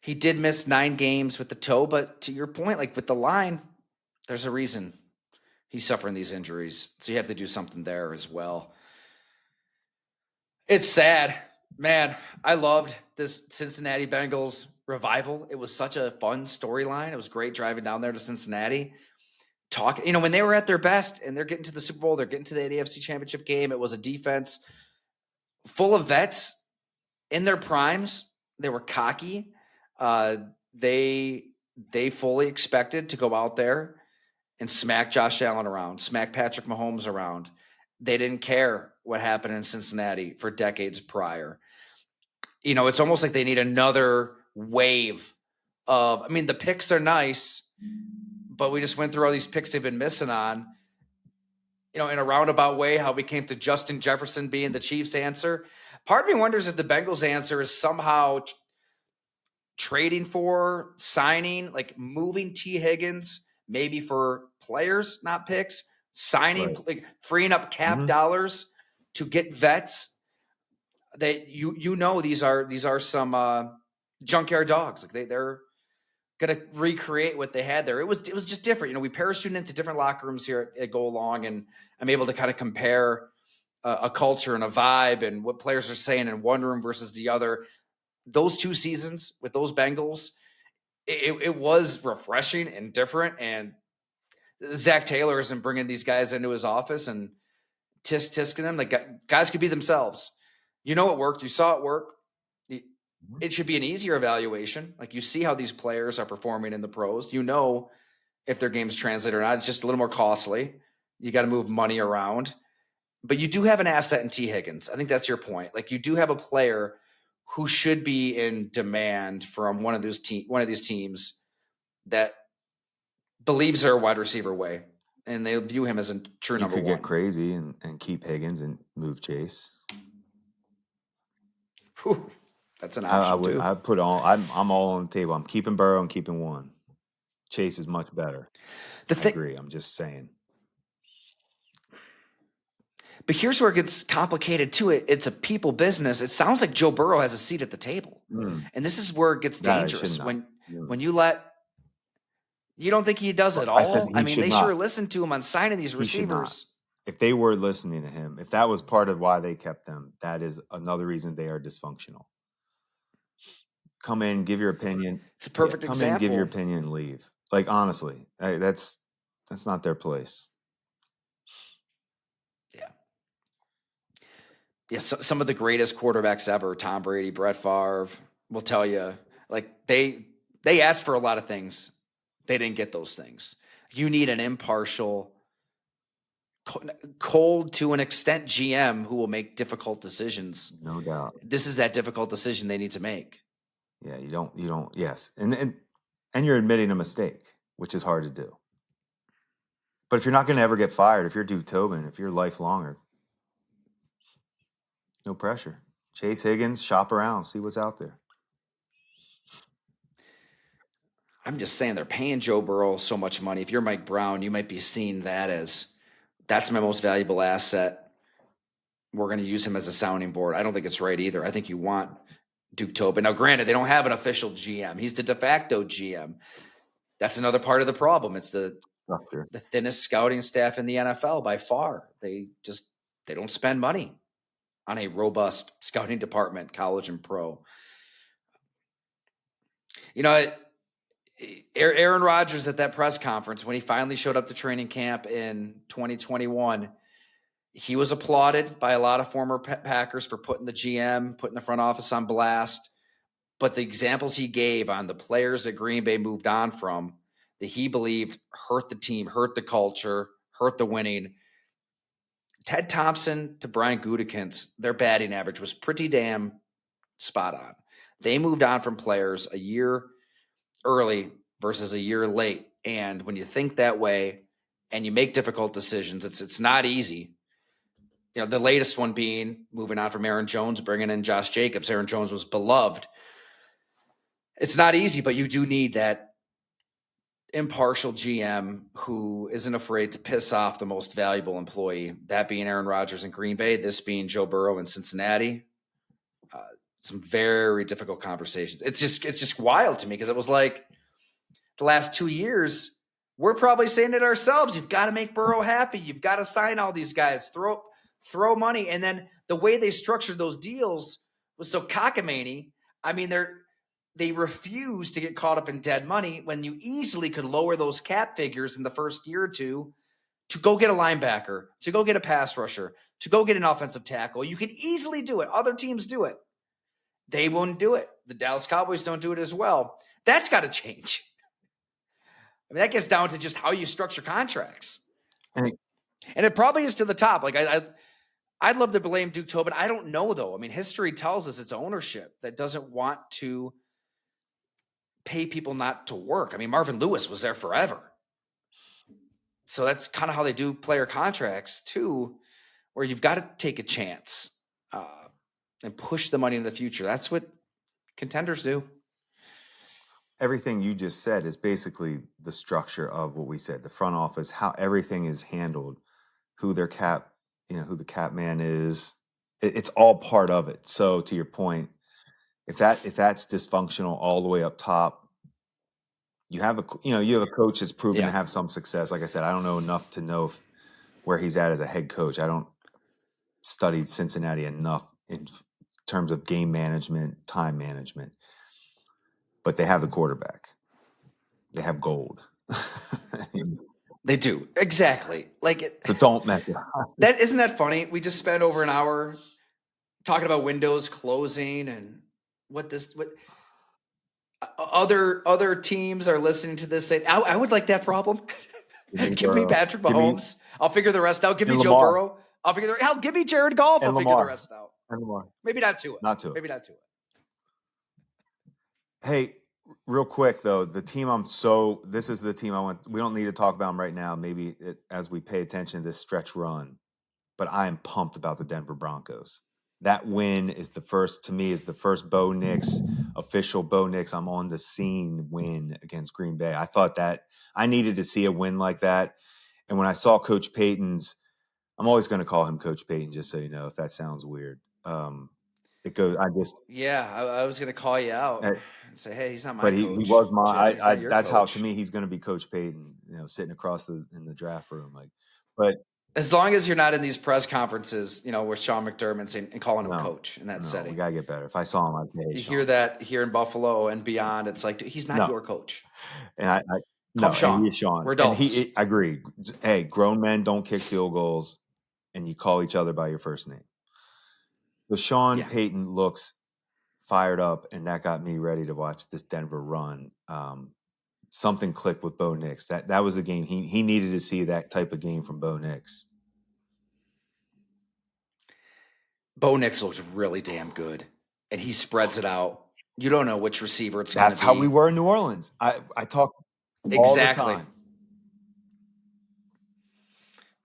He did miss 9 games with the toe, but to your point, like with the line, there's a reason he's suffering these injuries. So you have to do something there as well. It's sad, man. I loved this Cincinnati Bengals revival. It was such a fun storyline. It was great driving down there to Cincinnati. When they were at their best and they're getting to the Super Bowl, they're getting to the AFC Championship game. It was a defense full of vets in their primes. They were cocky. They fully expected to go out there and smack Josh Allen around, smack Patrick Mahomes around. They didn't care what happened in Cincinnati for decades prior. It's almost like they need another wave of, the picks are nice, but we just went through all these picks they've been missing on, in a roundabout way, how we came to Justin Jefferson being the Chiefs' answer. Part of me wonders if the Bengals' answer is somehow trading for, signing, like moving T. Higgins, maybe for players, not picks, signing, Right. like freeing up cap dollars to get vets. That these are some junkyard dogs. Like they're gonna recreate what they had there. It was just different. We parachuted into different locker rooms here at Go Along, and I'm able to kind of compare a culture and a vibe and what players are saying in one room versus the other. Those 2 seasons with those Bengals, it was refreshing and different. And Zach Taylor isn't bringing these guys into his office and tisking them. Like, guys could be themselves. It worked. You saw it work. It should be an easier evaluation. Like, you see how these players are performing in the pros. If their games translate or not. It's just a little more costly. You got to move money around. But you do have an asset in T. Higgins. I think that's your point. Like, you do have a player who should be in demand from one of these teams that believes they're a wide receiver way, and they view him as a true number one. You could get crazy and keep Higgins and move Chase. Whew. That's an I option would. too. I put all. I'm all on the table. I'm keeping Burrow. I'm keeping one. Chase is much better. The I thing, agree. I'm just saying. but here's where it gets complicated too. It's a people business. It sounds like Joe Burrow has a seat at the table, and this is where it gets That it should dangerous not. Mm. when you let. You don't think he does it I said all? I he mean, should they sure not. listened to him on signing these He should not. receivers. If they were listening to him, if that was part of why they kept them, that is another reason they are dysfunctional. Come in, give your opinion. It's a Yeah, perfect come in, give your example. opinion, and leave. Like honestly, that's not their place. Yeah. Yeah, so, some of the greatest quarterbacks ever, Tom Brady, Brett Favre, will tell you, like they asked for a lot of things. They didn't get those things. You need an impartial, cold to an extent GM who will make difficult decisions. No doubt. This is that difficult decision they need to make. Yeah, you don't. Yes, and you're admitting a mistake, which is hard to do. But if you're not going to ever get fired, if you're Duke Tobin, if you're lifelong, no pressure. Chase Higgins, shop around, see what's out there. I'm just saying they're paying Joe Burrow so much money. If you're Mike Brown, you might be seeing that as that's my most valuable asset. We're going to use him as a sounding board. I don't think it's right either. I think you want Duke Tobin. Now, granted, they don't have an official GM. He's the de facto GM. That's another part of the problem. It's the thinnest scouting staff in the NFL by far. They don't spend money on a robust scouting department, college and pro. You know, Aaron Rodgers at that press conference when he finally showed up to training camp in 2021, he was applauded by a lot of former Packers for putting the GM, putting the front office on blast. But the examples he gave on the players that Green Bay moved on from that he believed hurt the team, hurt the culture, hurt the winning. Ted Thompson to Brian Gutekunst, their batting average was pretty damn spot on. They moved on from players a year early versus a year late. And when you think that way and you make difficult decisions, it's not easy. You know, the latest one being moving on from Aaron Jones, bringing in Josh Jacobs. Aaron Jones was beloved. It's not easy, but you do need that impartial GM who isn't afraid to piss off the most valuable employee, that being Aaron Rodgers in Green Bay, this being Joe Burrow in Cincinnati. Some very difficult conversations. It's just wild to me because it was like the last 2 years, we're probably saying it ourselves. You've got to make Burrow happy. You've got to sign all these guys, throw money. And then the way they structured those deals was so cockamamie. I mean, they refuse to get caught up in dead money when you easily could lower those cap figures in the first year or two to go get a linebacker, to go get a pass rusher, to go get an offensive tackle. You could easily do it. Other teams do it. They won't do it. The Dallas Cowboys don't do it as well. That's got to change. I mean, that gets down to just how you structure contracts. And it probably is to the top. Like I'd love to blame Duke Tobin. I don't know, though. I mean, history tells us it's ownership that doesn't want to pay people not to work. I mean, Marvin Lewis was there forever. So that's kind of how they do player contracts, too, where you've got to take a chance and push the money into the future. That's what contenders do. Everything you just said is basically the structure of what we said, the front office, how everything is handled, who their cap, who the cap man is. It's all part of it. So to your point, if that's dysfunctional all the way up top, you have a coach that's proven to have some success. Like I said, I don't know enough to know where he's at as a head coach. I don't studied Cincinnati enough in terms of game management, time management. But they have the quarterback. They have gold. They do. Exactly. So don't mess it up. Isn't that funny? We just spent over an hour talking about windows closing and what other teams are listening to this say, I would like that problem. Give me Patrick Mahomes. I'll figure the rest out. Give me Joe Burrow. I'll figure give me Jared Goff. I'll figure the rest out. And Lamar. Maybe not to it. Maybe not to it. Hey, real quick though, this is the team I want. We don't need to talk about them right now. Maybe as we pay attention to this stretch run, but I am pumped about the Denver Broncos. That win is the first, to me, is the first Bo Nix, official Bo Nix, I'm on the scene win against Green Bay. I thought that I needed to see a win like that. And when I saw Coach Payton's, I'm always going to call him Coach Payton, just so you know, if that sounds weird. It goes, I just, Yeah, I was going to call you out and say, hey, he's not my but he coach, was my, Jim. He's not your that's how, to coach. me, he's going to be Coach Payton, sitting across in the draft room. But As long as you're not in these press conferences, with Sean McDermott saying, and calling him no, coach in that we setting. got to get better. If I saw him, I'd say, hey, You hear Sean. that here in Buffalo and beyond. It's like, he's not No. your coach. And I Call no, him and Sean. he's Sean. We're And adults. I agree. Hey, grown men don't kick field goals, and you call each other by your first name. So Sean Yeah. Payton looks fired up, and that got me ready to watch this Denver run. Something clicked with Bo Nix. That was the game. He needed to see that type of game from Bo Nix. Bo Nix looks really damn good, and he spreads it out. You don't know which receiver it's going to That's be. how we were in New Orleans. I talk all the Exactly. time.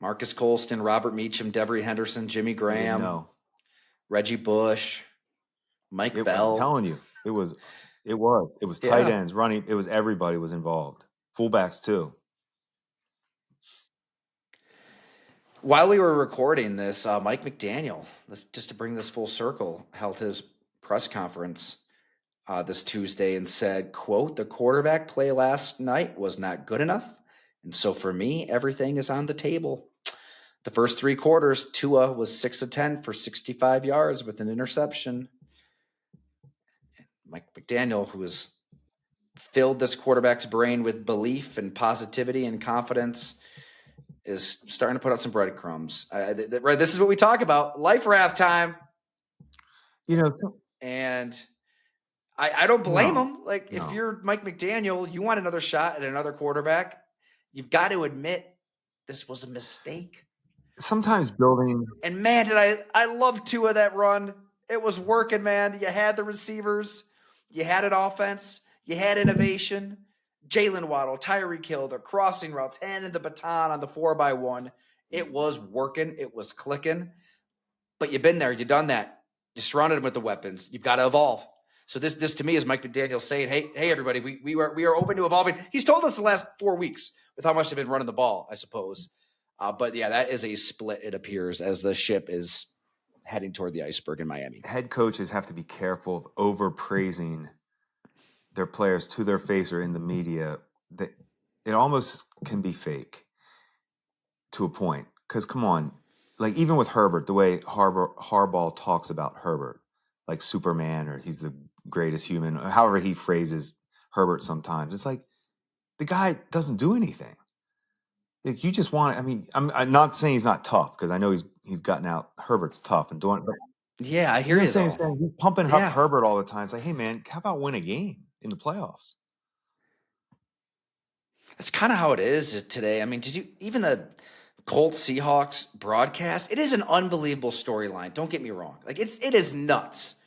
Marcus Colston, Robert Meacham, Devery Henderson, Jimmy I didn't Graham, know. Reggie Bush, Mike Bell. I'm telling you, it was tight ends running. It was everybody was involved. Fullbacks too. While we were recording this, Mike McDaniel, just to bring this full circle, held his press conference this Tuesday and said, quote, "The quarterback play last night was not good enough. And so for me, everything is on the table." The first 3 quarters, Tua was 6 of 10 for 65 yards with an interception. Mike McDaniel, who has filled this quarterback's brain with belief and positivity and confidence, is starting to put out some breadcrumbs. Right, this is what we talk about: life raft time. And I don't blame him. If you're Mike McDaniel, you want another shot at another quarterback. You've got to admit this was a mistake. Sometimes building. And man, did I love Tua that run. It was working, man. You had the receivers. You had an offense. You had innovation. Jalen Waddle, Tyreek Hill, the crossing routes, handing the baton on the 4x1. It was working. It was clicking. But you've been there. You've done that. You surrounded him with the weapons. You've got to evolve. So this to me is Mike McDaniel saying, hey, everybody, we are open to evolving. He's told us the last 4 weeks with how much they've been running the ball, I suppose. But yeah, that is a split, it appears, as the ship is heading toward the iceberg in Miami. Head coaches have to be careful of overpraising their players to their face or in the media. That it almost can be fake to a point. Because come on, like even with Herbert, the way Harbaugh talks about Herbert, like Superman, or he's the greatest human, however he phrases Herbert sometimes, it's like the guy doesn't do anything. Like you just want. I mean, I'm not saying he's not tough, because I know he's gotten out. Herbert's tough and doing. But yeah, I hear you. Saying he's pumping up Herbert all the time. It's like, hey man, how about win a game in the playoffs? That's kind of how it is today. I mean, did you even the Colts Seahawks broadcast? It is an unbelievable storyline. Don't get me wrong. Like it is nuts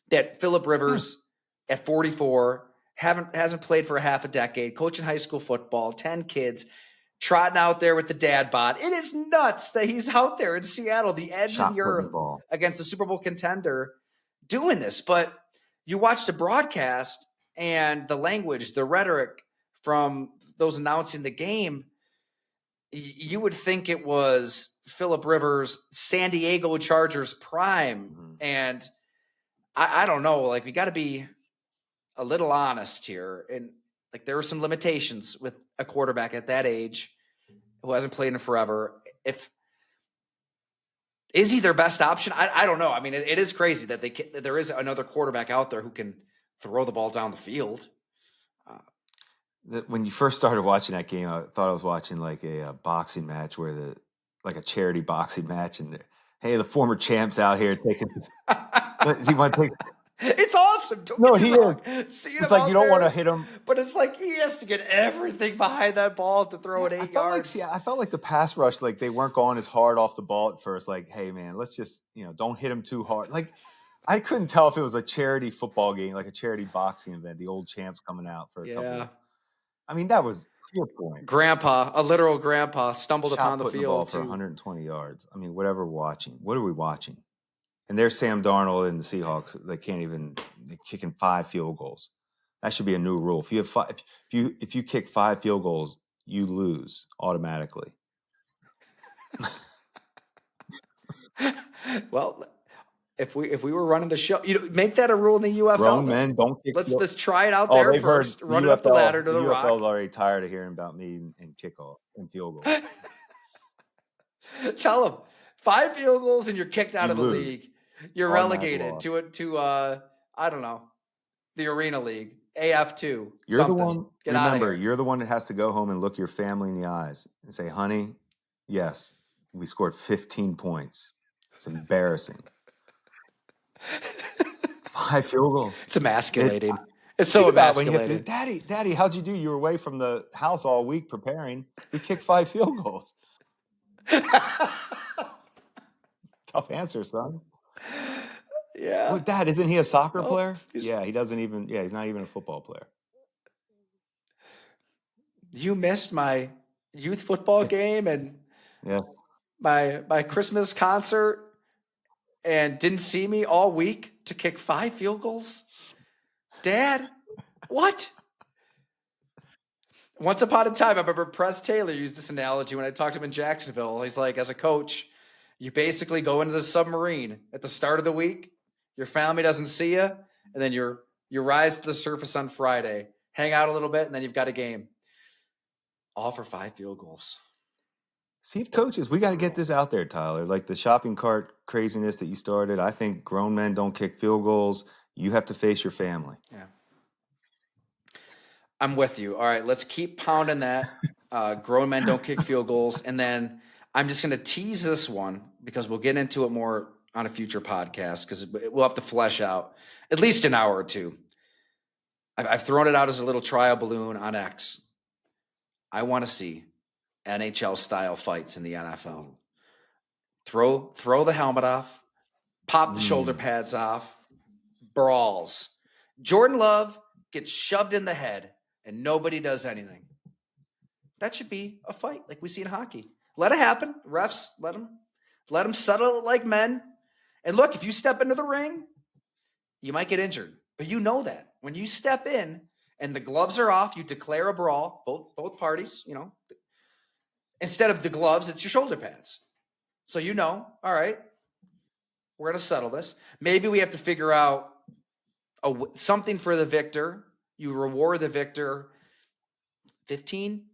that Phillip Rivers at 44 hasn't played for a half a decade, coaching high school football, 10 kids, trotting out there with the dad bod. It is nuts that he's out there in Seattle, the edge of the earth, against the Super Bowl contender, doing this. But you watch the broadcast and the language, the rhetoric from those announcing the game, you would think it was Phillip Rivers, San Diego Chargers prime. Mm-hmm. And I don't know, like we got to be a little honest here. And like there were some limitations with a quarterback at that age who hasn't played in forever. Is he their best option? I don't know. I mean, it is crazy that there is another quarterback out there who can throw the ball down the field. When you first started watching that game, I thought I was watching like a boxing match like a charity boxing match. And hey, the former champ's out here taking. He want to take. It's awesome. Don't get me wrong. It's like you don't want to hit him, but it's like he has to get everything behind that ball to throw it 8 yards. I felt like the pass rush, like they weren't going as hard off the ball at first. Like, hey man, let's just don't hit him too hard. Like I couldn't tell if it was a charity football game, like a charity boxing event. The old champs coming out for a couple. I mean, that was your point. Grandpa, a literal grandpa, stumbled upon the field for 120 yards. I mean, whatever we're watching. What are we watching? And there's Sam Darnold and the Seahawks. They're kicking 5 field goals. That should be a new rule. If you have if you kick 5 field goals, you lose automatically. Well, if we were running the show, make that a rule in the UFL. Grown men don't kick. Let's try it out there first. Run it up the ladder to the UFL Rock. is already tired of hearing about me and kickoff and field goals. Tell them 5 field goals and you're kicked out of the league. You're relegated to I don't know, the Arena League, AF2. You're the one. Remember, you're the one that has to go home and look your family in the eyes and say, "Honey, yes, we scored 15 points. It's embarrassing." 5 field goals. It's emasculating. It's so emasculating. Daddy, how'd you do? You were away from the house all week preparing. We kicked 5 field goals. Tough answer, son. Yeah. Well, Dad, isn't he a soccer player? Yeah, he's not even a football player. You missed my youth football game and my Christmas concert and didn't see me all week to kick 5 field goals? Dad, what? Once upon a time, I remember Press Taylor used this analogy when I talked to him in Jacksonville. He's like, as a coach, you basically go into the submarine at the start of the week. Your family doesn't see you, and then you rise to the surface on Friday, hang out a little bit, and then you've got a game. All for 5 field goals. See, coaches, we got to get this out there, Tyler. Like the shopping cart craziness that you started. I think grown men don't kick field goals. You have to face your family. Yeah. I'm with you. All right, let's keep pounding that. Grown men don't kick field goals. And then I'm just going to tease this one because we'll get into it more on a future podcast because we'll have to flesh out at least an hour or two. I've thrown it out as a little trial balloon on X. I want to see NHL-style fights in the NFL. Throw the helmet off, pop the shoulder pads off, brawls. Jordan Love gets shoved in the head, and nobody does anything. That should be a fight like we see in hockey. Let it happen. Refs, let them settle it like men. And look, if you step into the ring, you might get injured. But you know that. When you step in and the gloves are off, you declare a brawl, both parties, Instead of the gloves, it's your shoulder pads. So all right, we're going to settle this. Maybe we have to figure out something for the victor. You reward the victor 15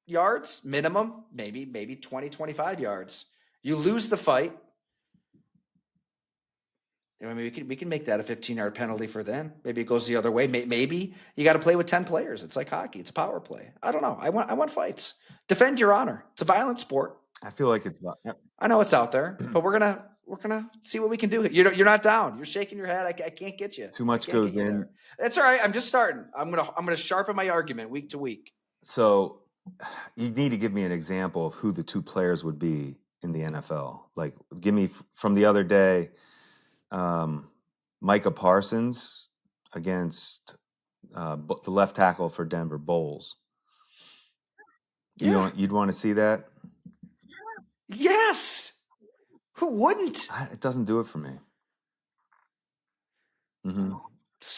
yards minimum, maybe 20, 25 yards. You lose the fight. I mean, we can make that a 15-yard penalty for them. Maybe it goes the other way. Maybe you got to play with 10 players. It's like hockey. It's a power play. I don't know. I want fights. Defend your honor. It's a violent sport. I feel like it's. I know it's out there, but we're gonna see what we can do. You're not down. You're shaking your head. I can't get you. Too much goes in. There. That's all right. I'm just starting. I'm gonna sharpen my argument week to week. So you need to give me an example of who the 2 players would be in the NFL. Like, give me from the other day. Micah Parsons against the left tackle for Denver, Bowles. You'd want to see that? Yes. Who wouldn't? It doesn't do it for me. Mm-hmm.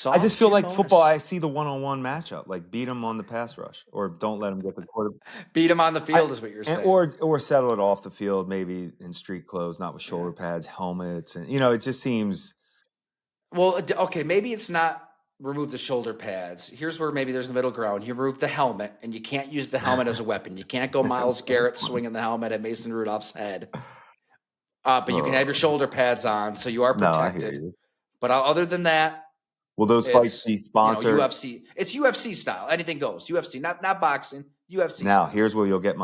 I just feel like football, I see the one-on-one matchup. Like, beat him on the pass rush or don't let him get the quarterback. Beat him on the field is what you're saying. Or settle it off the field, maybe in street clothes, not with shoulder pads, helmets. And, it just seems. Well, okay, maybe it's not remove the shoulder pads. Here's where maybe there's the middle ground. You remove the helmet, and you can't use the helmet as a weapon. You can't go Myles Garrett swinging the helmet at Mason Rudolph's head. But you can have your shoulder pads on, so you are protected. No, I hear you. But other than that, will those fights be sponsored? UFC. It's UFC style. Anything goes. UFC, not boxing. UFC. Now, style. Here's where you'll get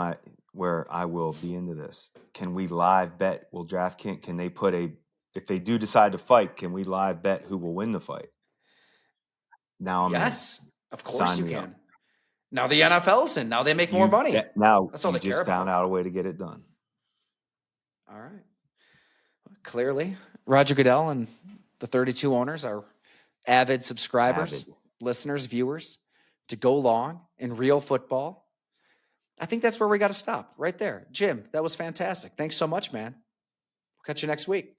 where I will be into this. Can we live bet? Will DraftKings, can they put if they do decide to fight, can we live bet who will win the fight? Now, yes, of course you can. Now the NFL's in. Now they make more money. Now that's all they just found out a way to get it done. All right. Clearly, Roger Goodell and the 32 owners are avid subscribers, listeners, viewers to go long in real football. I think that's where we got to stop right there. Jim, that was fantastic. Thanks so much, man. We'll catch you next week.